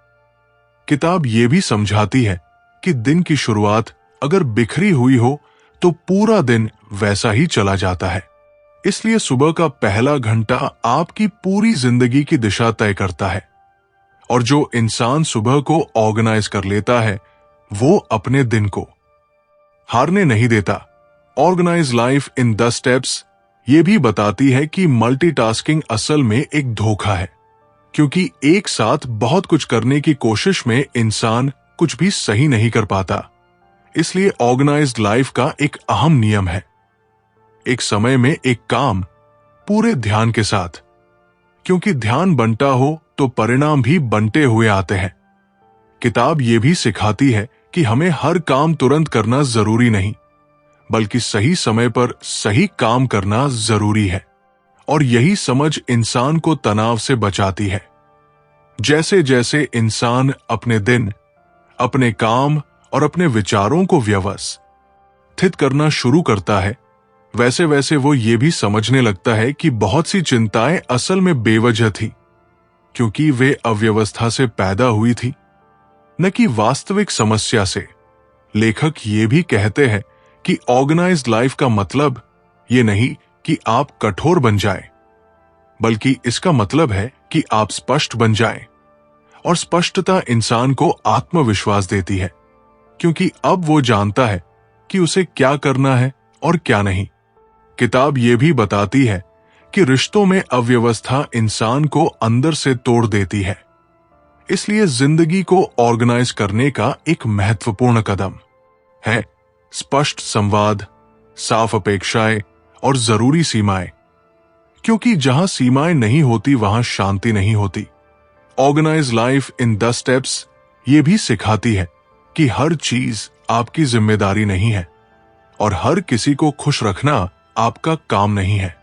किताब यह भी समझाती है कि दिन की शुरुआत अगर बिखरी हुई हो तो पूरा दिन वैसा ही चला जाता है। इसलिए सुबह का पहला घंटा आपकी पूरी जिंदगी की दिशा तय करता है। और जो इंसान सुबह को ऑर्गेनाइज कर लेता है, वो अपने दिन को हारने नहीं देता। ऑर्गेनाइज लाइफ इन 10 स्टेप्स ये भी बताती है कि मल्टीटास्किंग असल में एक धोखा है, क्योंकि एक साथ बहुत कुछ करने की कोशिश में इंसान कुछ भी सही नहीं कर पाता। इसलिए ऑर्गेनाइज्ड लाइफ का एक अहम नियम है एक समय में एक काम पूरे ध्यान के साथ, क्योंकि ध्यान बंटा हो तो परिणाम भी बंटे हुए आते हैं। किताब ये भी सिखाती है कि हमें हर काम तुरंत करना जरूरी नहीं, बल्कि सही समय पर सही काम करना जरूरी है। और यही समझ इंसान को तनाव से बचाती है। जैसे जैसे इंसान अपने दिन, अपने काम और अपने विचारों को व्यवस्थित करना शुरू करता है, वैसे वैसे वो ये भी समझने लगता है कि बहुत सी चिंताएं असल में बेवजह थी, क्योंकि वे अव्यवस्था से पैदा हुई थी, न कि वास्तविक समस्या से। लेखक ये भी कहते हैं कि ऑर्गेनाइज्ड लाइफ का मतलब ये नहीं कि आप कठोर बन जाएं, बल्कि इसका मतलब है कि आप स्पष्ट बन जाएं। और स्पष्टता इंसान को आत्मविश्वास देती है, क्योंकि अब वो जानता है कि उसे क्या करना है और क्या नहीं। किताब ये भी बताती है कि रिश्तों में अव्यवस्था इंसान को अंदर से तोड़ देती है। इसलिए जिंदगी को ऑर्गेनाइज करने का एक महत्वपूर्ण कदम है स्पष्ट संवाद, साफ अपेक्षाएं और जरूरी सीमाएं, क्योंकि जहां सीमाएं नहीं होती वहां शांति नहीं होती। ऑर्गेनाइज लाइफ इन 10 स्टेप्स ये भी सिखाती है कि हर चीज आपकी जिम्मेदारी नहीं है, और हर किसी को खुश रखना आपका काम नहीं है।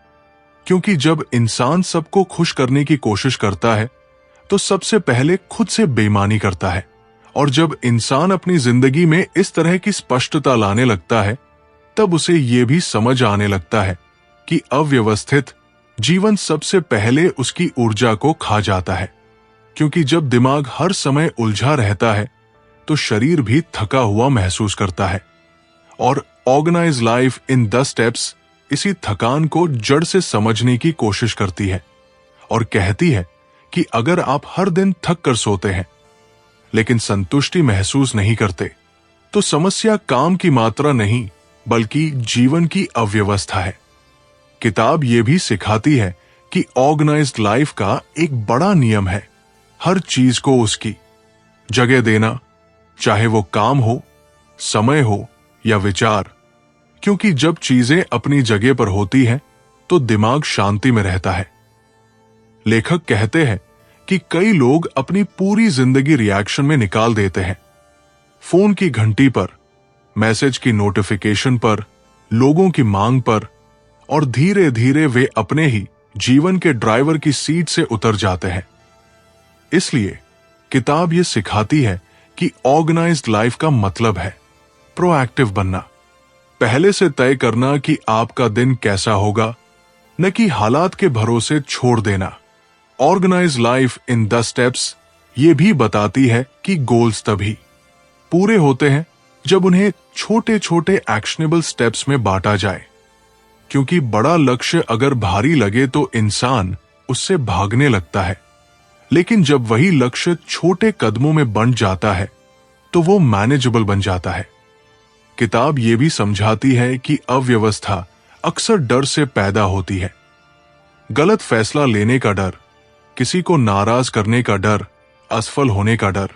क्योंकि जब इंसान सबको खुश करने की कोशिश करता है तो सबसे पहले खुद से बेईमानी करता है। और जब इंसान अपनी जिंदगी में इस तरह की स्पष्टता लाने लगता है, तब उसे यह भी समझ आने लगता है कि अव्यवस्थित जीवन सबसे पहले उसकी ऊर्जा को खा जाता है। क्योंकि जब दिमाग हर समय उलझा रहता है तो शरीर भी थका हुआ महसूस करता है। और ऑर्गेनाइज लाइफ इन 10 स्टेप्स इसी थकान को जड़ से समझने की कोशिश करती है और कहती है कि अगर आप हर दिन थक कर सोते हैं लेकिन संतुष्टि महसूस नहीं करते, तो समस्या काम की मात्रा नहीं बल्कि जीवन की अव्यवस्था है। किताब ये भी सिखाती है कि ऑर्गेनाइज्ड लाइफ का एक बड़ा नियम है हर चीज को उसकी जगह देना, चाहे वो काम हो, समय हो या विचार, क्योंकि जब चीजें अपनी जगह पर होती हैं तो दिमाग शांति में रहता है। लेखक कहते हैं कि कई लोग अपनी पूरी जिंदगी रिएक्शन में निकाल देते हैं। फोन की घंटी पर, मैसेज की नोटिफिकेशन पर, लोगों की मांग पर, और धीरे धीरे वे अपने ही जीवन के ड्राइवर की सीट से उतर जाते हैं। इसलिए किताब ये सिखाती है कि ऑर्गेनाइज्ड लाइफ का मतलब है प्रोएक्टिव बनना, पहले से तय करना कि आपका दिन कैसा होगा, न कि हालात के भरोसे छोड़ देना। ऑर्गेनाइज्ड लाइफ इन 10 स्टेप्स ये भी बताती है कि गोल्स तभी पूरे होते हैं जब उन्हें छोटे छोटे एक्शनेबल स्टेप्स में बांटा जाए, क्योंकि बड़ा लक्ष्य अगर भारी लगे तो इंसान उससे भागने लगता है, लेकिन जब वही लक्ष्य छोटे कदमों में बंट जाता है तो वो मैनेजेबल बन जाता है। किताब ये भी समझाती है कि अव्यवस्था अक्सर डर से पैदा होती है। गलत फैसला लेने का डर, किसी को नाराज करने का डर, असफल होने का डर,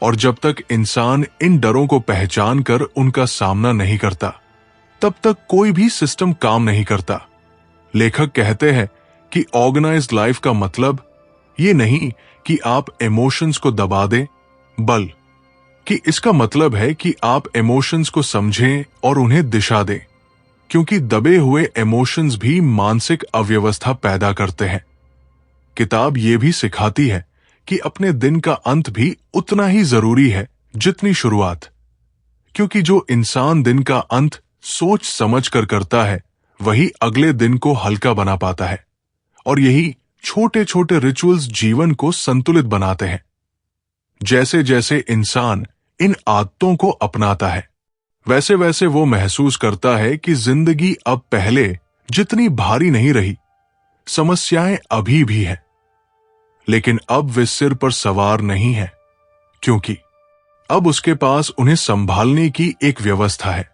और जब तक इंसान इन डरों को पहचान कर उनका सामना नहीं करता तब तक कोई भी सिस्टम काम नहीं करता। लेखक कहते हैं कि ऑर्गेनाइज्ड लाइफ का मतलब ये नहीं कि आप इमोशंस को दबा दें, बल्कि इसका मतलब है कि आप इमोशंस को समझें और उन्हें दिशा दें, क्योंकि दबे हुए इमोशंस भी मानसिक अव्यवस्था पैदा करते हैं। किताब ये भी सिखाती है कि अपने दिन का अंत भी उतना ही जरूरी है जितनी शुरुआत, क्योंकि जो इंसान दिन का अंत सोच समझ कर करता है वही अगले दिन को हल्का बना पाता है, और यही छोटे छोटे रिचुअल्स जीवन को संतुलित बनाते हैं। जैसे जैसे इंसान इन आदतों को अपनाता है वैसे वैसे वो महसूस करता है कि जिंदगी अब पहले जितनी भारी नहीं रही। समस्याएं अभी भी हैं, लेकिन अब वे सिर पर सवार नहीं है, क्योंकि अब उसके पास उन्हें संभालने की एक व्यवस्था है।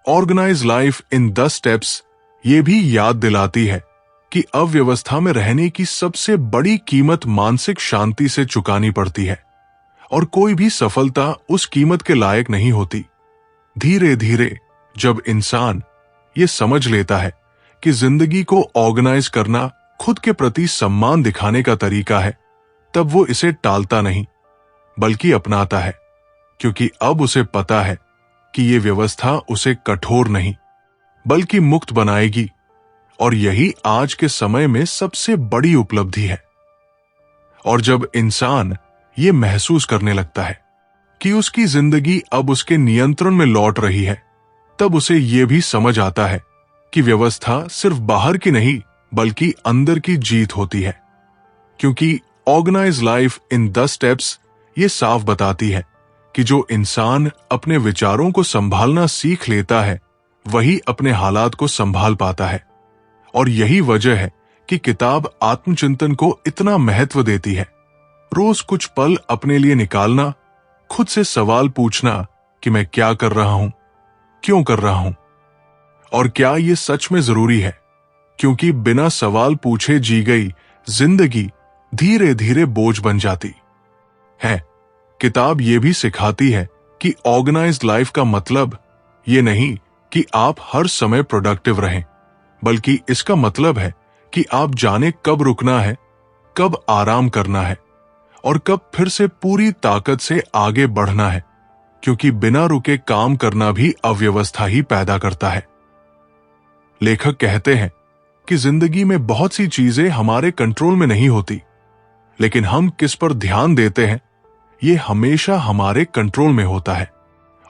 ऑर्गेनाइज्ड लाइफ इन 10 स्टेप्स ये भी याद दिलाती है कि अव्यवस्था में रहने की सबसे बड़ी कीमत मानसिक शांति से चुकानी पड़ती है, और कोई भी सफलता उस कीमत के लायक नहीं होती। धीरे धीरे जब इंसान ये समझ लेता है कि जिंदगी को ऑर्गेनाइज करना खुद के प्रति सम्मान दिखाने का तरीका है, तब वो इसे टालता नहीं बल्कि अपनाता है, क्योंकि अब उसे पता है कि ये व्यवस्था उसे कठोर नहीं बल्कि मुक्त बनाएगी, और यही आज के समय में सबसे बड़ी उपलब्धि है। और जब इंसान ये महसूस करने लगता है कि उसकी जिंदगी अब उसके नियंत्रण में लौट रही है, तब उसे ये भी समझ आता है कि व्यवस्था सिर्फ बाहर की नहीं बल्कि अंदर की जीत होती है, क्योंकि ऑर्गेनाइज्ड लाइफ इन 10 स्टेप्स ये साफ बताती है कि जो इंसान अपने विचारों को संभालना सीख लेता है वही अपने हालात को संभाल पाता है। और यही वजह है कि किताब आत्मचिंतन को इतना महत्व देती है। रोज कुछ पल अपने लिए निकालना, खुद से सवाल पूछना कि मैं क्या कर रहा हूं, क्यों कर रहा हूं, और क्या ये सच में जरूरी है, क्योंकि बिना सवाल पूछे जी गई जिंदगी धीरे धीरे बोझ बन जाती है। किताब ये भी सिखाती है कि ऑर्गेनाइज्ड लाइफ का मतलब ये नहीं कि आप हर समय प्रोडक्टिव रहें, बल्कि इसका मतलब है कि आप जाने कब रुकना है, कब आराम करना है, और कब फिर से पूरी ताकत से आगे बढ़ना है, क्योंकि बिना रुके काम करना भी अव्यवस्था ही पैदा करता है। लेखक कहते हैं कि जिंदगी में बहुत सी चीजें हमारे कंट्रोल में नहीं होती, लेकिन हम किस पर ध्यान देते हैं ये हमेशा हमारे कंट्रोल में होता है।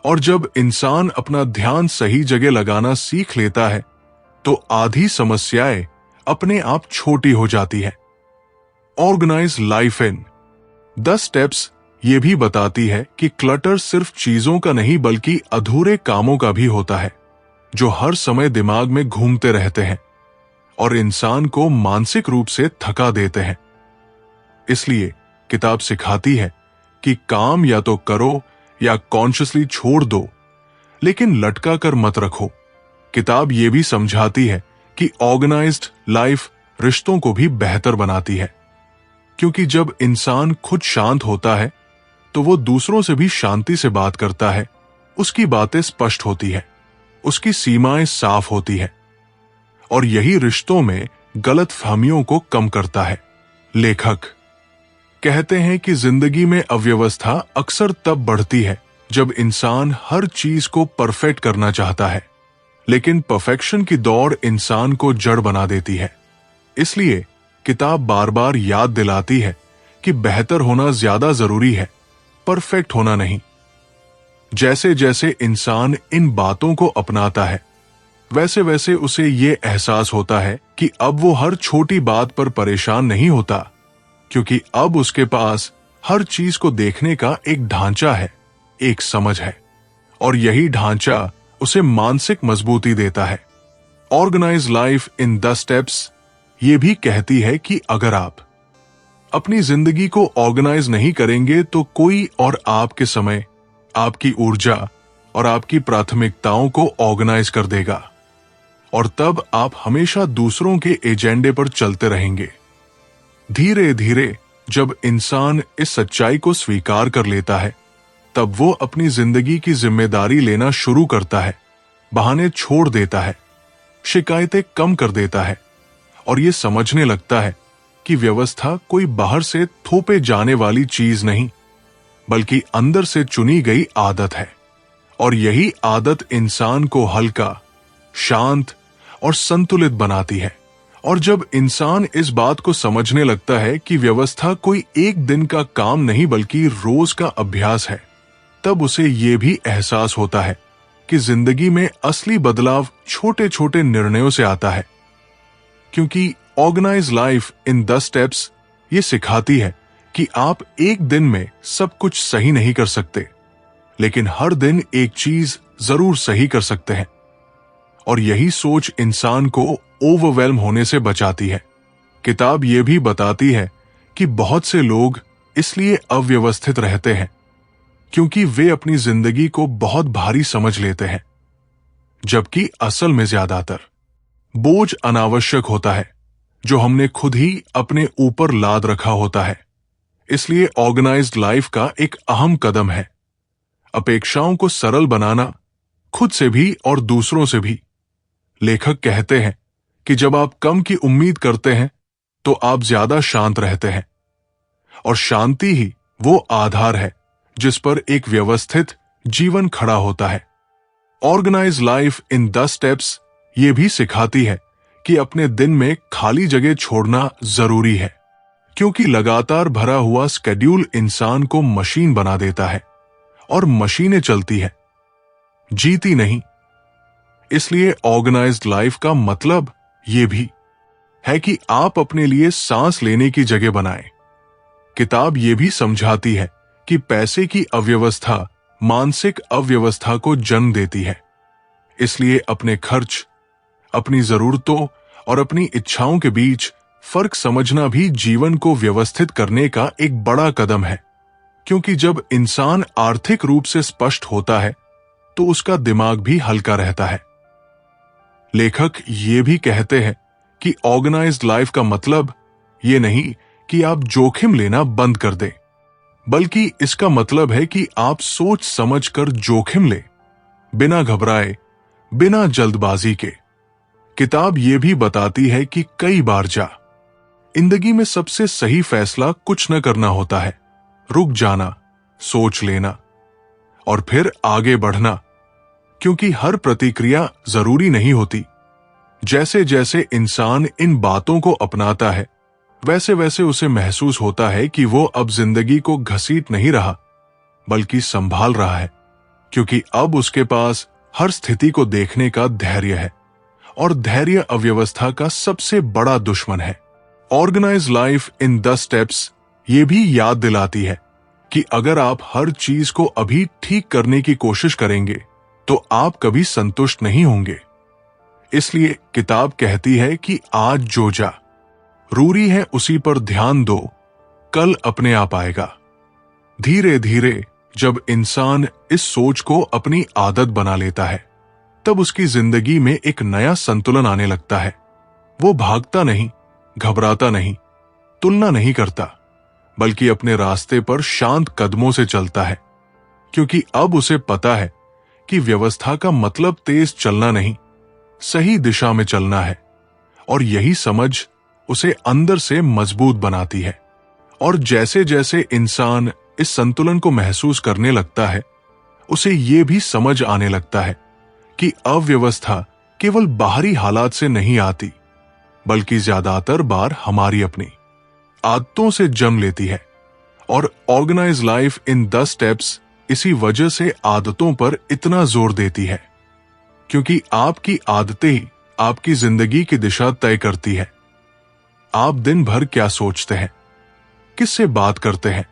और जब इंसान अपना ध्यान सही जगह लगाना सीख लेता है तो आधी समस्याएं अपने आप छोटी हो जाती है। ऑर्गेनाइज लाइफ इन 10 स्टेप्स ये भी बताती है कि क्लटर सिर्फ चीजों का नहीं बल्कि अधूरे कामों का भी होता है, जो हर समय दिमाग में घूमते रहते हैं और इंसान को मानसिक रूप से थका देते हैं। इसलिए किताब सिखाती है कि काम या तो करो या कॉन्शियसली छोड़ दो, लेकिन लटका कर मत रखो। किताब ये भी समझाती है कि ऑर्गेनाइज्ड लाइफ रिश्तों को भी बेहतर बनाती है, क्योंकि जब इंसान खुद शांत होता है तो वो दूसरों से भी शांति से बात करता है, उसकी बातें स्पष्ट होती है, उसकी सीमाएं साफ होती है, और यही रिश्तों में गलतफहमियों को कम करता है। लेखक कहते हैं कि जिंदगी में अव्यवस्था अक्सर तब बढ़ती है जब इंसान हर चीज को परफेक्ट करना चाहता है, लेकिन परफेक्शन की दौड़ इंसान को जड़ बना देती है। इसलिए किताब बार बार याद दिलाती है कि बेहतर होना ज्यादा जरूरी है, परफेक्ट होना नहीं। जैसे जैसे इंसान इन बातों को अपनाता है, वैसे वैसे उसे ये एहसास होता है कि अब वो हर छोटी बात पर परेशान नहीं होता, क्योंकि अब उसके पास हर चीज को देखने का एक ढांचा है, एक समझ है, और यही ढांचा उसे मानसिक मजबूती देता है। ऑर्गेनाइज लाइफ इन 10 स्टेप्स ये भी कहती है कि अगर आप अपनी जिंदगी को ऑर्गेनाइज नहीं करेंगे तो कोई और आपके समय, आपकी ऊर्जा और आपकी प्राथमिकताओं को ऑर्गेनाइज कर देगा, और तब आप हमेशा दूसरों के एजेंडे पर चलते रहेंगे। धीरे धीरे जब इंसान इस सच्चाई को स्वीकार कर लेता है, तब वो अपनी जिंदगी की जिम्मेदारी लेना शुरू करता है, बहाने छोड़ देता है, शिकायतें कम कर देता है, और ये समझने लगता है कि व्यवस्था कोई बाहर से थोपे जाने वाली चीज नहीं, बल्कि अंदर से चुनी गई आदत है। और यही आदत इंसान को हल्का, शांत और संतुलित बनाती है। और जब इंसान इस बात को समझने लगता है कि व्यवस्था कोई एक दिन का काम नहीं बल्कि रोज का अभ्यास है, तब उसे ये भी एहसास होता है कि जिंदगी में असली बदलाव छोटे छोटे निर्णयों से आता है। क्योंकि ऑर्गेनाइज लाइफ इन 10 स्टेप्स ये सिखाती है कि आप एक दिन में सब कुछ सही नहीं कर सकते, लेकिन हर दिन एक चीज जरूर सही कर सकते हैं। और यही सोच इंसान को ओवरवेल्म होने से बचाती है। किताब ये भी बताती है कि बहुत से लोग इसलिए अव्यवस्थित रहते हैं क्योंकि वे अपनी जिंदगी को बहुत भारी समझ लेते हैं, जबकि असल में ज्यादातर बोझ अनावश्यक होता है जो हमने खुद ही अपने ऊपर लाद रखा होता है। इसलिए ऑर्गेनाइज्ड लाइफ का एक अहम कदम है अपेक्षाओं को सरल बनाना, खुद से भी और दूसरों से भी। लेखक कहते हैं कि जब आप कम की उम्मीद करते हैं तो आप ज्यादा शांत रहते हैं, और शांति ही वो आधार है जिस पर एक व्यवस्थित जीवन खड़ा होता है। ऑर्गेनाइज लाइफ इन 10 स्टेप्स ये भी सिखाती है कि अपने दिन में खाली जगह छोड़ना जरूरी है, क्योंकि लगातार भरा हुआ स्केड्यूल इंसान को मशीन बना देता है, और मशीनें चलती है, जीती नहीं। इसलिए ऑर्गेनाइज्ड लाइफ का मतलब ये भी है कि आप अपने लिए सांस लेने की जगह बनाएं। किताब ये भी समझाती है कि पैसे की अव्यवस्था मानसिक अव्यवस्था को जन्म देती है। इसलिए अपने खर्च, अपनी जरूरतों और अपनी इच्छाओं के बीच फर्क समझना भी जीवन को व्यवस्थित करने का एक बड़ा कदम है, क्योंकि जब इंसान आर्थिक रूप से स्पष्ट होता है तो उसका दिमाग भी हल्का रहता है। लेखक ये भी कहते हैं कि ऑर्गेनाइज्ड लाइफ का मतलब ये नहीं कि आप जोखिम लेना बंद कर दें, बल्कि इसका मतलब है कि आप सोच समझ कर जोखिम लें, बिना घबराए, बिना जल्दबाजी के। किताब ये भी बताती है कि कई बार जिंदगी में सबसे सही फैसला कुछ न करना होता है, रुक जाना, सोच लेना और फिर आगे बढ़ना, क्योंकि हर प्रतिक्रिया जरूरी नहीं होती। जैसे जैसे इंसान इन बातों को अपनाता है, वैसे वैसे उसे महसूस होता है कि वो अब जिंदगी को घसीट नहीं रहा, बल्कि संभाल रहा है, क्योंकि अब उसके पास हर स्थिति को देखने का धैर्य है, और धैर्य अव्यवस्था का सबसे बड़ा दुश्मन है। ऑर्गेनाइज लाइफ इन 10 स्टेप्स ये भी याद दिलाती है कि अगर आप हर चीज को अभी ठीक करने की कोशिश करेंगे तो आप कभी संतुष्ट नहीं होंगे। इसलिए किताब कहती है कि आज जो जरूरी है उसी पर ध्यान दो, कल अपने आप आएगा। धीरे धीरे जब इंसान इस सोच को अपनी आदत बना लेता है, तब उसकी जिंदगी में एक नया संतुलन आने लगता है, वो भागता नहीं, घबराता नहीं, तुलना नहीं करता, बल्कि अपने रास्ते पर शांत कदमों से चलता है, क्योंकि अब उसे पता है कि व्यवस्था का मतलब तेज चलना नहीं, सही दिशा में चलना है। और यही समझ उसे अंदर से मजबूत बनाती है। और जैसे जैसे इंसान इस संतुलन को महसूस करने लगता है, उसे ये भी समझ आने लगता है कि अव्यवस्था केवल बाहरी हालात से नहीं आती, बल्कि ज्यादातर बार हमारी अपनी आदतों से जन्म लेती है। और ऑर्गेनाइज लाइफ इन 10 स्टेप्स इसी वजह से आदतों पर इतना जोर देती है, क्योंकि आपकी आदतें ही आपकी जिंदगी की दिशा तय करती है। आप दिन भर क्या सोचते हैं, किससे बात करते हैं,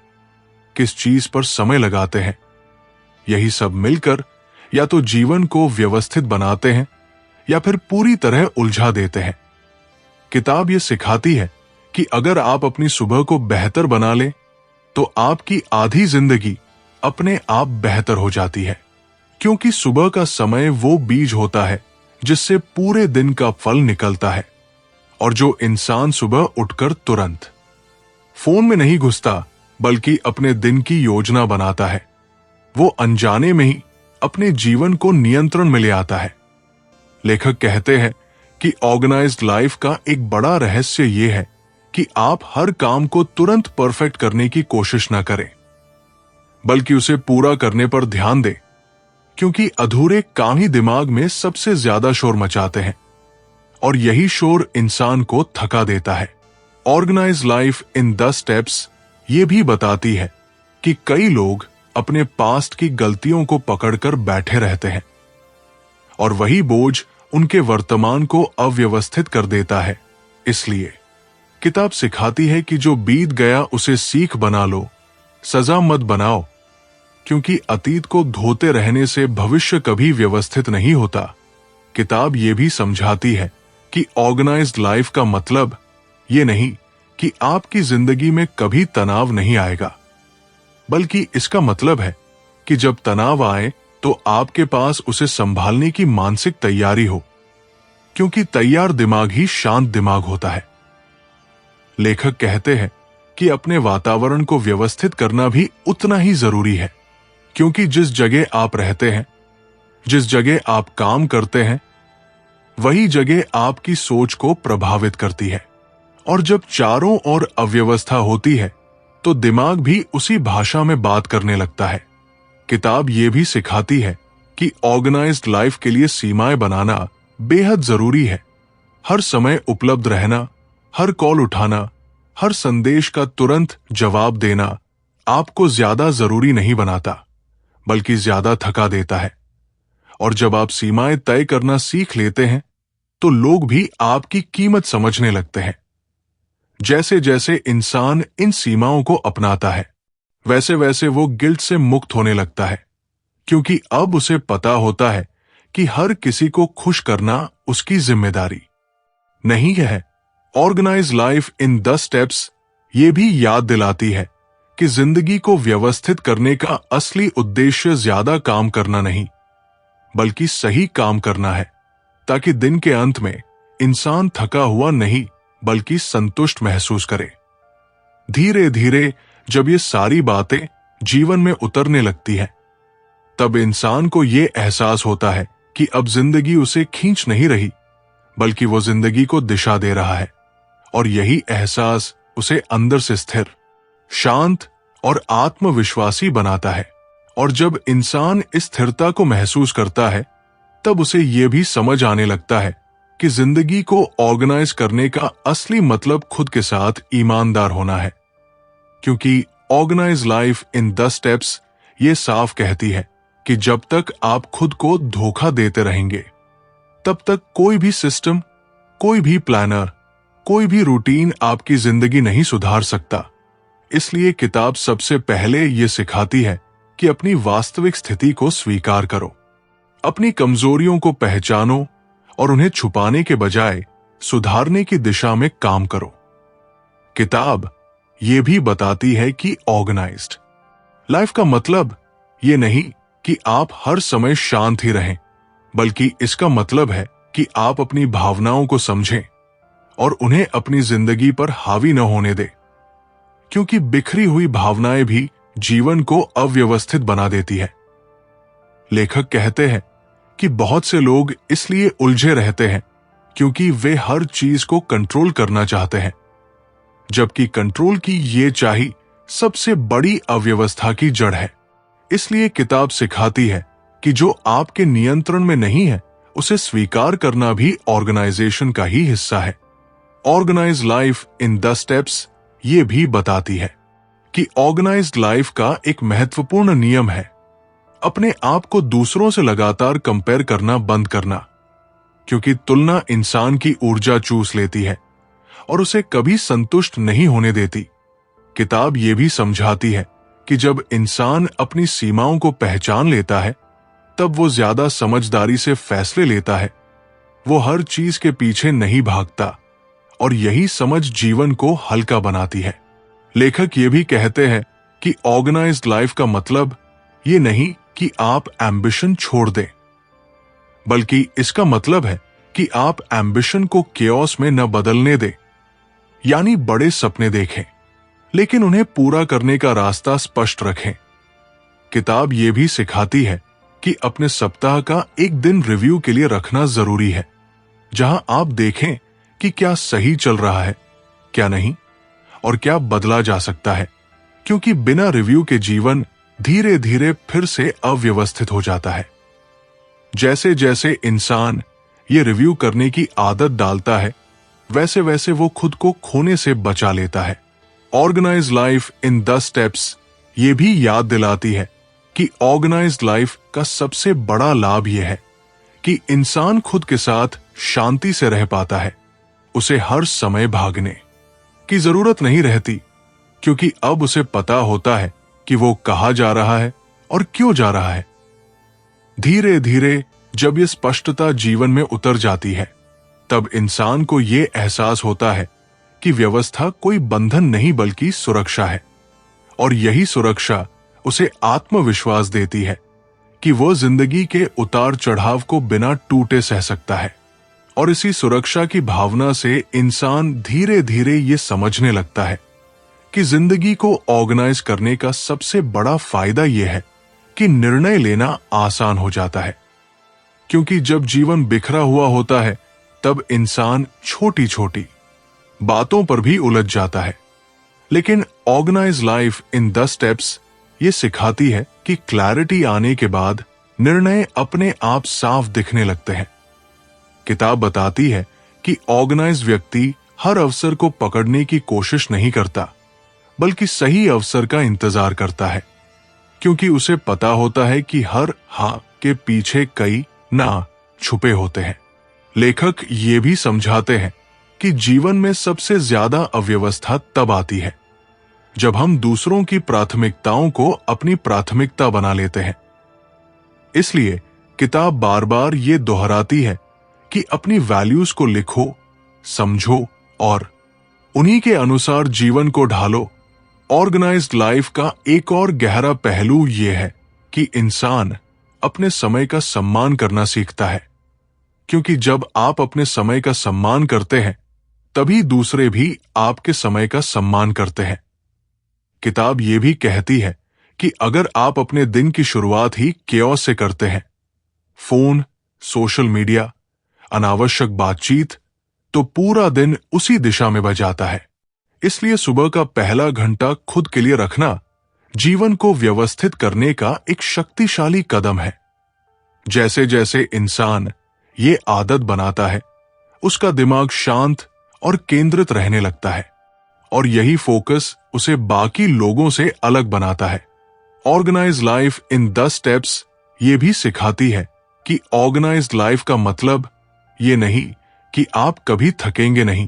किस चीज पर समय लगाते हैं, यही सब मिलकर या तो जीवन को व्यवस्थित बनाते हैं या फिर पूरी तरह उलझा देते हैं। किताब ये सिखाती है कि अगर आप अपनी सुबह को बेहतर बना लें, तो आपकी आधी जिंदगी अपने आप बेहतर हो जाती है, क्योंकि सुबह का समय वो बीज होता है जिससे पूरे दिन का फल निकलता है। और जो इंसान सुबह उठकर तुरंत फोन में नहीं घुसता, बल्कि अपने दिन की योजना बनाता है, वो अनजाने में ही अपने जीवन को नियंत्रण में ले आता है। लेखक कहते हैं कि ऑर्गेनाइज्ड लाइफ का एक बड़ा रहस्य यह है कि आप हर काम को तुरंत परफेक्ट करने की कोशिश न करें, बल्कि उसे पूरा करने पर ध्यान दें, क्योंकि अधूरे काम ही दिमाग में सबसे ज्यादा शोर मचाते हैं और यही शोर इंसान को थका देता है। ऑर्गेनाइज लाइफ इन 10 स्टेप्स ये भी बताती है कि कई लोग अपने पास्ट की गलतियों को पकड़कर बैठे रहते हैं और वही बोझ उनके वर्तमान को अव्यवस्थित कर देता है। इसलिए किताब सिखाती है कि जो बीत गया उसे सीख बना लो, सजा मत बनाओ, क्योंकि अतीत को धोते रहने से भविष्य कभी व्यवस्थित नहीं होता। किताब ये भी समझाती है कि ऑर्गेनाइज्ड लाइफ का मतलब ये नहीं कि आपकी जिंदगी में कभी तनाव नहीं आएगा, बल्कि इसका मतलब है कि जब तनाव आए तो आपके पास उसे संभालने की मानसिक तैयारी हो, क्योंकि तैयार दिमाग ही शांत दिमाग होता है। लेखक कहते हैं कि अपने वातावरण को व्यवस्थित करना भी उतना ही जरूरी है, क्योंकि जिस जगह आप रहते हैं, जिस जगह आप काम करते हैं, वही जगह आपकी सोच को प्रभावित करती है। और जब चारों ओर अव्यवस्था होती है, तो दिमाग भी उसी भाषा में बात करने लगता है। किताब ये भी सिखाती है कि ऑर्गेनाइज्ड लाइफ के लिए सीमाएं बनाना बेहद जरूरी है। हर समय उपलब्ध रहना, हर कॉल उठाना, हर संदेश का तुरंत जवाब देना आपको ज्यादा जरूरी नहीं बनाता, बल्कि ज्यादा थका देता है। और जब आप सीमाएं तय करना सीख लेते हैं, तो लोग भी आपकी कीमत समझने लगते हैं। जैसे जैसे इंसान इन सीमाओं को अपनाता है, वैसे वैसे वो गिल्ट से मुक्त होने लगता है, क्योंकि अब उसे पता होता है कि हर किसी को खुश करना उसकी जिम्मेदारी नहीं है। ऑर्गेनाइज लाइफ इन 10 स्टेप्स ये भी याद दिलाती है कि जिंदगी को व्यवस्थित करने का असली उद्देश्य ज्यादा काम करना नहीं, बल्कि सही काम करना है, ताकि दिन के अंत में इंसान थका हुआ नहीं, बल्कि संतुष्ट महसूस करे। धीरे धीरे जब ये सारी बातें जीवन में उतरने लगती है, तब इंसान को ये एहसास होता है कि अब जिंदगी उसे खींच नहीं रही, बल्कि वो जिंदगी को दिशा दे रहा है। और यही एहसास उसे अंदर से स्थिर, शांत और आत्मविश्वासी बनाता है। और जब इंसान इस स्थिरता को महसूस करता है, तब उसे यह भी समझ आने लगता है कि जिंदगी को ऑर्गेनाइज करने का असली मतलब खुद के साथ ईमानदार होना है, क्योंकि ऑर्गेनाइज लाइफ इन 10 स्टेप्स ये साफ कहती है कि जब तक आप खुद को धोखा देते रहेंगे, तब तक कोई भी सिस्टम, कोई भी प्लानर, कोई भी रूटीन आपकी जिंदगी नहीं सुधार सकता। इसलिए किताब सबसे पहले ये सिखाती है कि अपनी वास्तविक स्थिति को स्वीकार करो, अपनी कमजोरियों को पहचानो और उन्हें छुपाने के बजाय सुधारने की दिशा में काम करो। किताब ये भी बताती है कि ऑर्गेनाइज्ड लाइफ का मतलब ये नहीं कि आप हर समय शांत ही रहें, बल्कि इसका मतलब है कि आप अपनी भावनाओं को समझें, और उन्हें अपनी जिंदगी पर हावी न होने दे, क्योंकि बिखरी हुई भावनाएं भी जीवन को अव्यवस्थित बना देती है। लेखक कहते हैं कि बहुत से लोग इसलिए उलझे रहते हैं क्योंकि वे हर चीज को कंट्रोल करना चाहते हैं, जबकि कंट्रोल की ये चाही सबसे बड़ी अव्यवस्था की जड़ है। इसलिए किताब सिखाती है कि जो आपके नियंत्रण में नहीं है उसे स्वीकार करना भी ऑर्गेनाइजेशन का ही हिस्सा है। ऑर्गेनाइज्ड लाइफ इन 10 स्टेप्स ये भी बताती है कि ऑर्गेनाइज्ड लाइफ का एक महत्वपूर्ण नियम है अपने आप को दूसरों से लगातार कंपेयर करना बंद करना, क्योंकि तुलना इंसान की ऊर्जा चूस लेती है और उसे कभी संतुष्ट नहीं होने देती। किताब ये भी समझाती है कि जब इंसान अपनी सीमाओं को पहचान लेता है तब वो ज्यादा समझदारी से फैसले लेता है। वो हर चीज के पीछे नहीं भागता और यही समझ जीवन को हल्का बनाती है। लेखक ये भी कहते हैं कि ऑर्गेनाइज्ड लाइफ का मतलब ये नहीं कि आप एम्बिशन छोड़ दें, बल्कि इसका मतलब है कि आप एम्बिशन को केओस में न बदलने दें। यानी बड़े सपने देखें लेकिन उन्हें पूरा करने का रास्ता स्पष्ट रखें। किताब ये भी सिखाती है कि अपने सप्ताह का एक दिन रिव्यू के लिए रखना जरूरी है, जहां आप देखें कि क्या सही चल रहा है, क्या नहीं, और क्या बदला जा सकता है, क्योंकि बिना रिव्यू के जीवन धीरे धीरे फिर से अव्यवस्थित हो जाता है। जैसे जैसे इंसान ये रिव्यू करने की आदत डालता है वैसे वैसे वो खुद को खोने से बचा लेता है। ऑर्गेनाइज्ड लाइफ इन 10 स्टेप्स ये भी याद दिलाती है कि ऑर्गेनाइज्ड लाइफ का सबसे बड़ा लाभ यह है कि इंसान खुद के साथ शांति से रह पाता है। उसे हर समय भागने की जरूरत नहीं रहती, क्योंकि अब उसे पता होता है कि वो कहाँ जा रहा है और क्यों जा रहा है। धीरे धीरे जब ये स्पष्टता जीवन में उतर जाती है तब इंसान को ये एहसास होता है कि व्यवस्था कोई बंधन नहीं बल्कि सुरक्षा है, और यही सुरक्षा उसे आत्मविश्वास देती है कि वो जिंदगी के उतार चढ़ाव को बिना टूटे सह सकता है। और इसी सुरक्षा की भावना से इंसान धीरे धीरे ये समझने लगता है कि जिंदगी को ऑर्गेनाइज करने का सबसे बड़ा फायदा यह है कि निर्णय लेना आसान हो जाता है, क्योंकि जब जीवन बिखरा हुआ होता है तब इंसान छोटी छोटी बातों पर भी उलझ जाता है। लेकिन ऑर्गेनाइज्ड लाइफ इन 10 स्टेप्स ये सिखाती है कि क्लैरिटी आने के बाद निर्णय अपने आप साफ दिखने लगते हैं। किताब बताती है कि ऑर्गेनाइज्ड व्यक्ति हर अवसर को पकड़ने की कोशिश नहीं करता, बल्कि सही अवसर का इंतजार करता है, क्योंकि उसे पता होता है कि हर हाँ के पीछे कई ना छुपे होते हैं। लेखक ये भी समझाते हैं कि जीवन में सबसे ज्यादा अव्यवस्था तब आती है जब हम दूसरों की प्राथमिकताओं को अपनी प्राथमिकता बना लेते हैं। इसलिए किताब बार बार ये दोहराती है कि अपनी वैल्यूज को लिखो, समझो और उन्हीं के अनुसार जीवन को ढालो। ऑर्गेनाइज्ड लाइफ का एक और गहरा पहलू यह है कि इंसान अपने समय का सम्मान करना सीखता है, क्योंकि जब आप अपने समय का सम्मान करते हैं तभी दूसरे भी आपके समय का सम्मान करते हैं। किताब ये भी कहती है कि अगर आप अपने दिन की शुरुआत ही केओस से करते हैं, फोन, सोशल मीडिया, अनावश्यक बातचीत, तो पूरा दिन उसी दिशा में बह जाता है। इसलिए सुबह का पहला घंटा खुद के लिए रखना जीवन को व्यवस्थित करने का एक शक्तिशाली कदम है। जैसे जैसे इंसान ये आदत बनाता है, उसका दिमाग शांत और केंद्रित रहने लगता है, और यही फोकस उसे बाकी लोगों से अलग बनाता है। ऑर्गेनाइज्ड लाइफ इन 10 स्टेप्स ये भी सिखाती है कि ऑर्गेनाइज्ड लाइफ का मतलब ये नहीं कि आप कभी थकेंगे नहीं,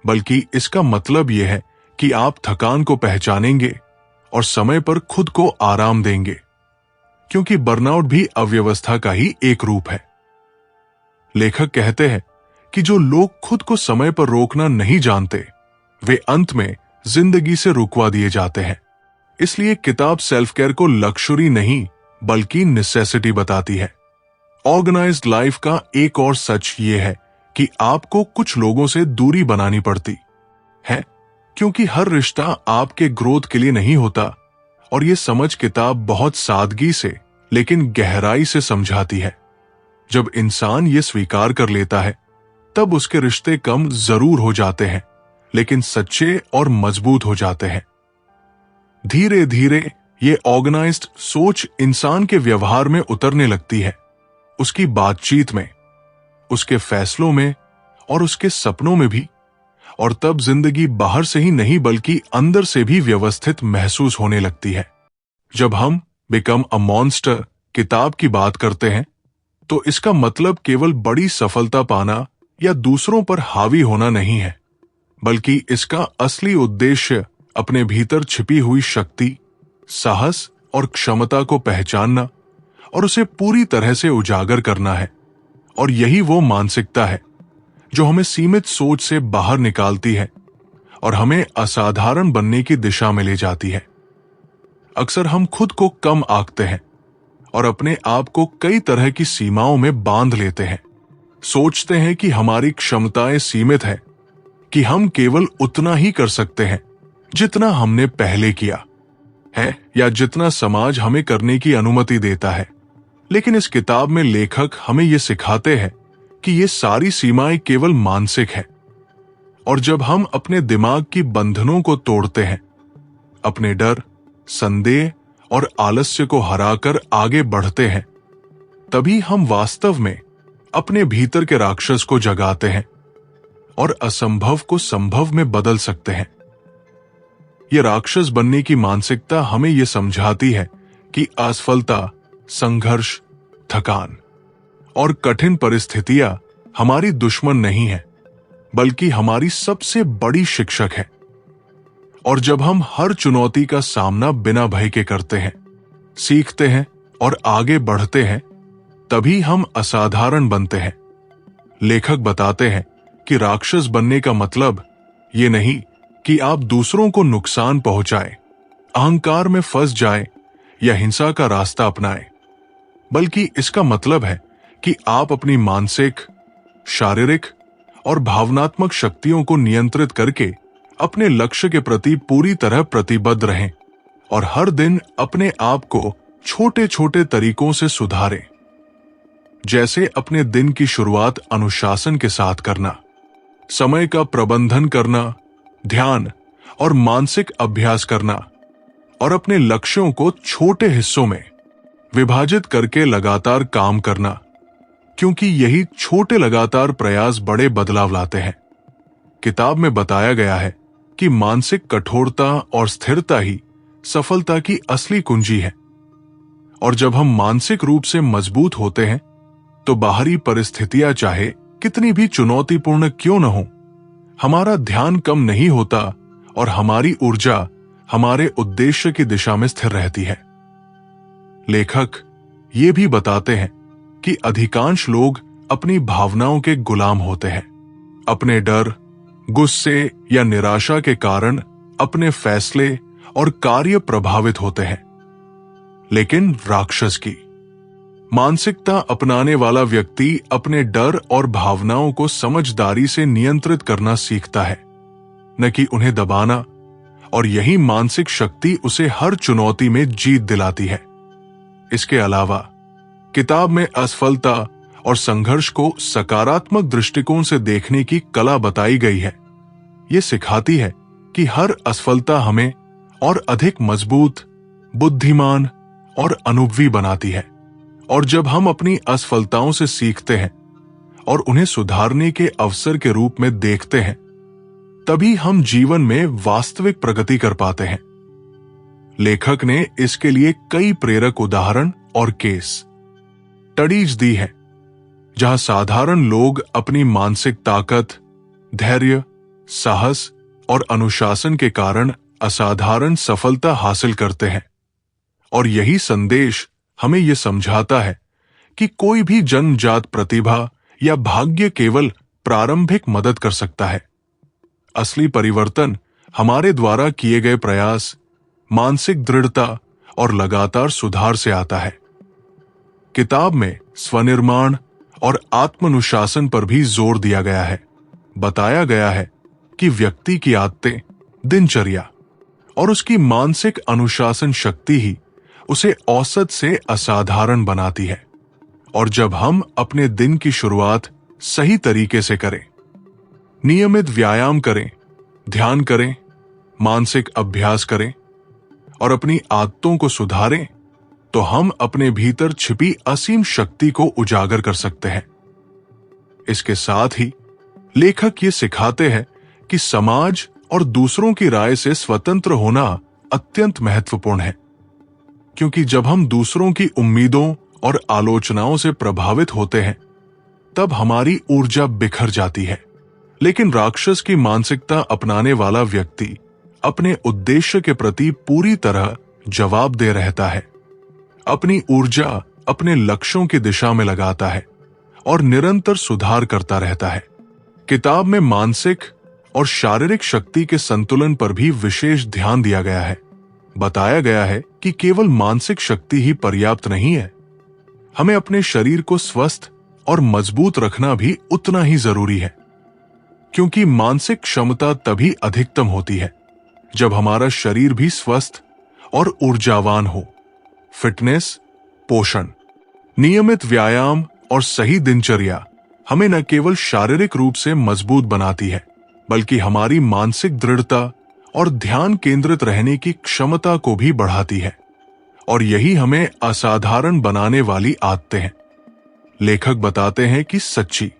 बल्कि इसका मतलब यह है कि आप थकान को पहचानेंगे और समय पर खुद को आराम देंगे, क्योंकि बर्नआउट भी अव्यवस्था का ही एक रूप है। लेखक कहते हैं कि जो लोग खुद को समय पर रोकना नहीं जानते, वे अंत में जिंदगी से रुकवा दिए जाते हैं। इसलिए किताब सेल्फ केयर को लक्जरी नहीं बल्कि नेसेसिटी बताती है। ऑर्गेनाइज्ड लाइफ का एक और सच ये है कि आपको कुछ लोगों से दूरी बनानी पड़ती है, क्योंकि हर रिश्ता आपके ग्रोथ के लिए नहीं होता। और ये समझ किताब बहुत सादगी से लेकिन गहराई से समझाती है। जब इंसान ये स्वीकार कर लेता है, तब उसके रिश्ते कम जरूर हो जाते हैं, लेकिन सच्चे और मजबूत हो जाते हैं। धीरे धीरे ये ऑर्गेनाइज्ड सोच इंसान के व्यवहार में उतरने लगती है, उसकी बातचीत में, उसके फैसलों में और उसके सपनों में भी। और तब जिंदगी बाहर से ही नहीं बल्कि अंदर से भी व्यवस्थित महसूस होने लगती है। जब हम बिकम अ मॉन्स्टर किताब की बात करते हैं, तो इसका मतलब केवल बड़ी सफलता पाना या दूसरों पर हावी होना नहीं है, बल्कि इसका असली उद्देश्य अपने भीतर छिपी हुई शक्ति, साहस और क्षमता को पहचानना और उसे पूरी तरह से उजागर करना है। और यही वो मानसिकता है जो हमें सीमित सोच से बाहर निकालती है और हमें असाधारण बनने की दिशा में ले जाती है। अक्सर हम खुद को कम आंकते हैं और अपने आप को कई तरह की सीमाओं में बांध लेते हैं। सोचते हैं कि हमारी क्षमताएं सीमित है, कि हम केवल उतना ही कर सकते हैं जितना हमने पहले किया है या जितना समाज हमें करने की अनुमति देता है। लेकिन इस किताब में लेखक हमें यह सिखाते हैं कि ये सारी सीमाएं केवल मानसिक है। और जब हम अपने दिमाग की बंधनों को तोड़ते हैं, अपने डर, संदेह और आलस्य को हराकर आगे बढ़ते हैं, तभी हम वास्तव में अपने भीतर के राक्षस को जगाते हैं और असंभव को संभव में बदल सकते हैं। यह राक्षस बनने की मानसिकता हमें यह समझाती है कि असफलता, संघर्ष, थकान और कठिन परिस्थितियां हमारी दुश्मन नहीं है, बल्कि हमारी सबसे बड़ी शिक्षक है। और जब हम हर चुनौती का सामना बिना भय के करते हैं, सीखते हैं और आगे बढ़ते हैं, तभी हम असाधारण बनते हैं। लेखक बताते हैं कि राक्षस बनने का मतलब ये नहीं कि आप दूसरों को नुकसान पहुंचाएं, अहंकार में फंस जाएं या हिंसा का रास्ता अपनाएं, बल्कि इसका मतलब है कि आप अपनी मानसिक, शारीरिक और भावनात्मक शक्तियों को नियंत्रित करके अपने लक्ष्य के प्रति पूरी तरह प्रतिबद्ध रहें और हर दिन अपने आप को छोटे छोटे तरीकों से सुधारें। जैसे अपने दिन की शुरुआत अनुशासन के साथ करना, समय का प्रबंधन करना, ध्यान और मानसिक अभ्यास करना और अपने लक्ष्यों को छोटे हिस्सों में विभाजित करके लगातार काम करना, क्योंकि यही छोटे लगातार प्रयास बड़े बदलाव लाते हैं। किताब में बताया गया है कि मानसिक कठोरता और स्थिरता ही सफलता की असली कुंजी है। और जब हम मानसिक रूप से मजबूत होते हैं, तो बाहरी परिस्थितियां चाहे कितनी भी चुनौतीपूर्ण क्यों न हो, हमारा ध्यान कम नहीं होता और हमारी ऊर्जा हमारे उद्देश्य की दिशा में स्थिर रहती है। लेखक ये भी बताते हैं कि अधिकांश लोग अपनी भावनाओं के गुलाम होते हैं। अपने डर, गुस्से या निराशा के कारण अपने फैसले और कार्य प्रभावित होते हैं। लेकिन राक्षस की मानसिकता अपनाने वाला व्यक्ति अपने डर और भावनाओं को समझदारी से नियंत्रित करना सीखता है, न कि उन्हें दबाना। और यही मानसिक शक्ति उसे हर चुनौती में जीत दिलाती है। इसके अलावा किताब में असफलता और संघर्ष को सकारात्मक दृष्टिकोण से देखने की कला बताई गई है। ये सिखाती है कि हर असफलता हमें और अधिक मजबूत, बुद्धिमान और अनुभवी बनाती है। और जब हम अपनी असफलताओं से सीखते हैं और उन्हें सुधारने के अवसर के रूप में देखते हैं, तभी हम जीवन में वास्तविक प्रगति कर पाते हैं। लेखक ने इसके लिए कई प्रेरक उदाहरण और केस स्टडीज दी है, जहां साधारण लोग अपनी मानसिक ताकत, धैर्य, साहस और अनुशासन के कारण असाधारण सफलता हासिल करते हैं। और यही संदेश हमें यह समझाता है कि कोई भी जन्मजात प्रतिभा या भाग्य केवल प्रारंभिक मदद कर सकता है। असली परिवर्तन हमारे द्वारा किए गए प्रयास, मानसिक दृढ़ता और लगातार सुधार से आता है। किताब में स्वनिर्माण और आत्मानुशासन पर भी जोर दिया गया है। बताया गया है कि व्यक्ति की आदतें, दिनचर्या और उसकी मानसिक अनुशासन शक्ति ही उसे औसत से असाधारण बनाती है। और जब हम अपने दिन की शुरुआत सही तरीके से करें, नियमित व्यायाम करें, ध्यान करें, मानसिक अभ्यास करें और अपनी आदतों को सुधारें, तो हम अपने भीतर छिपी असीम शक्ति को उजागर कर सकते हैं। इसके साथ ही लेखक ये सिखाते हैं कि समाज और दूसरों की राय से स्वतंत्र होना अत्यंत महत्वपूर्ण है, क्योंकि जब हम दूसरों की उम्मीदों और आलोचनाओं से प्रभावित होते हैं, तब हमारी ऊर्जा बिखर जाती है। लेकिन राक्षस की मानसिकता अपनाने वाला व्यक्ति अपने उद्देश्य के प्रति पूरी तरह जवाबदेह रहता है, अपनी ऊर्जा अपने लक्ष्यों की दिशा में लगाता है और निरंतर सुधार करता रहता है। किताब में मानसिक और शारीरिक शक्ति के संतुलन पर भी विशेष ध्यान दिया गया है। बताया गया है कि केवल मानसिक शक्ति ही पर्याप्त नहीं है, हमें अपने शरीर को स्वस्थ और मजबूत रखना भी उतना ही जरूरी है, क्योंकि मानसिक क्षमता तभी अधिकतम होती है जब हमारा शरीर भी स्वस्थ और ऊर्जावान हो। फिटनेस, पोषण, नियमित व्यायाम और सही दिनचर्या हमें न केवल शारीरिक रूप से मजबूत बनाती है, बल्कि हमारी मानसिक दृढ़ता और ध्यान केंद्रित रहने की क्षमता को भी बढ़ाती है, और यही हमें असाधारण बनाने वाली आदतें हैं। लेखक बताते हैं कि सच्ची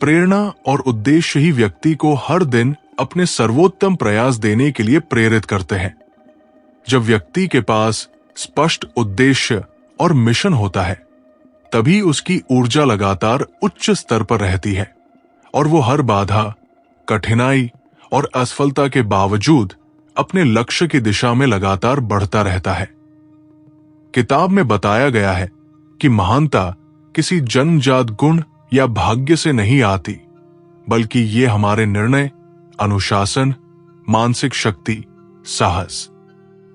प्रेरणा और उद्देश्य ही व्यक्ति को हर दिन अपने सर्वोत्तम प्रयास देने के लिए प्रेरित करते हैं। जब व्यक्ति के पास स्पष्ट उद्देश्य और मिशन होता है, तभी उसकी ऊर्जा लगातार उच्च स्तर पर रहती है और वो हर बाधा, कठिनाई और असफलता के बावजूद अपने लक्ष्य की दिशा में लगातार बढ़ता रहता है। किताब में बताया गया है कि महानता किसी जन्मजात गुण या भाग्य से नहीं आती, बल्कि ये हमारे निर्णय, अनुशासन, मानसिक शक्ति, साहस,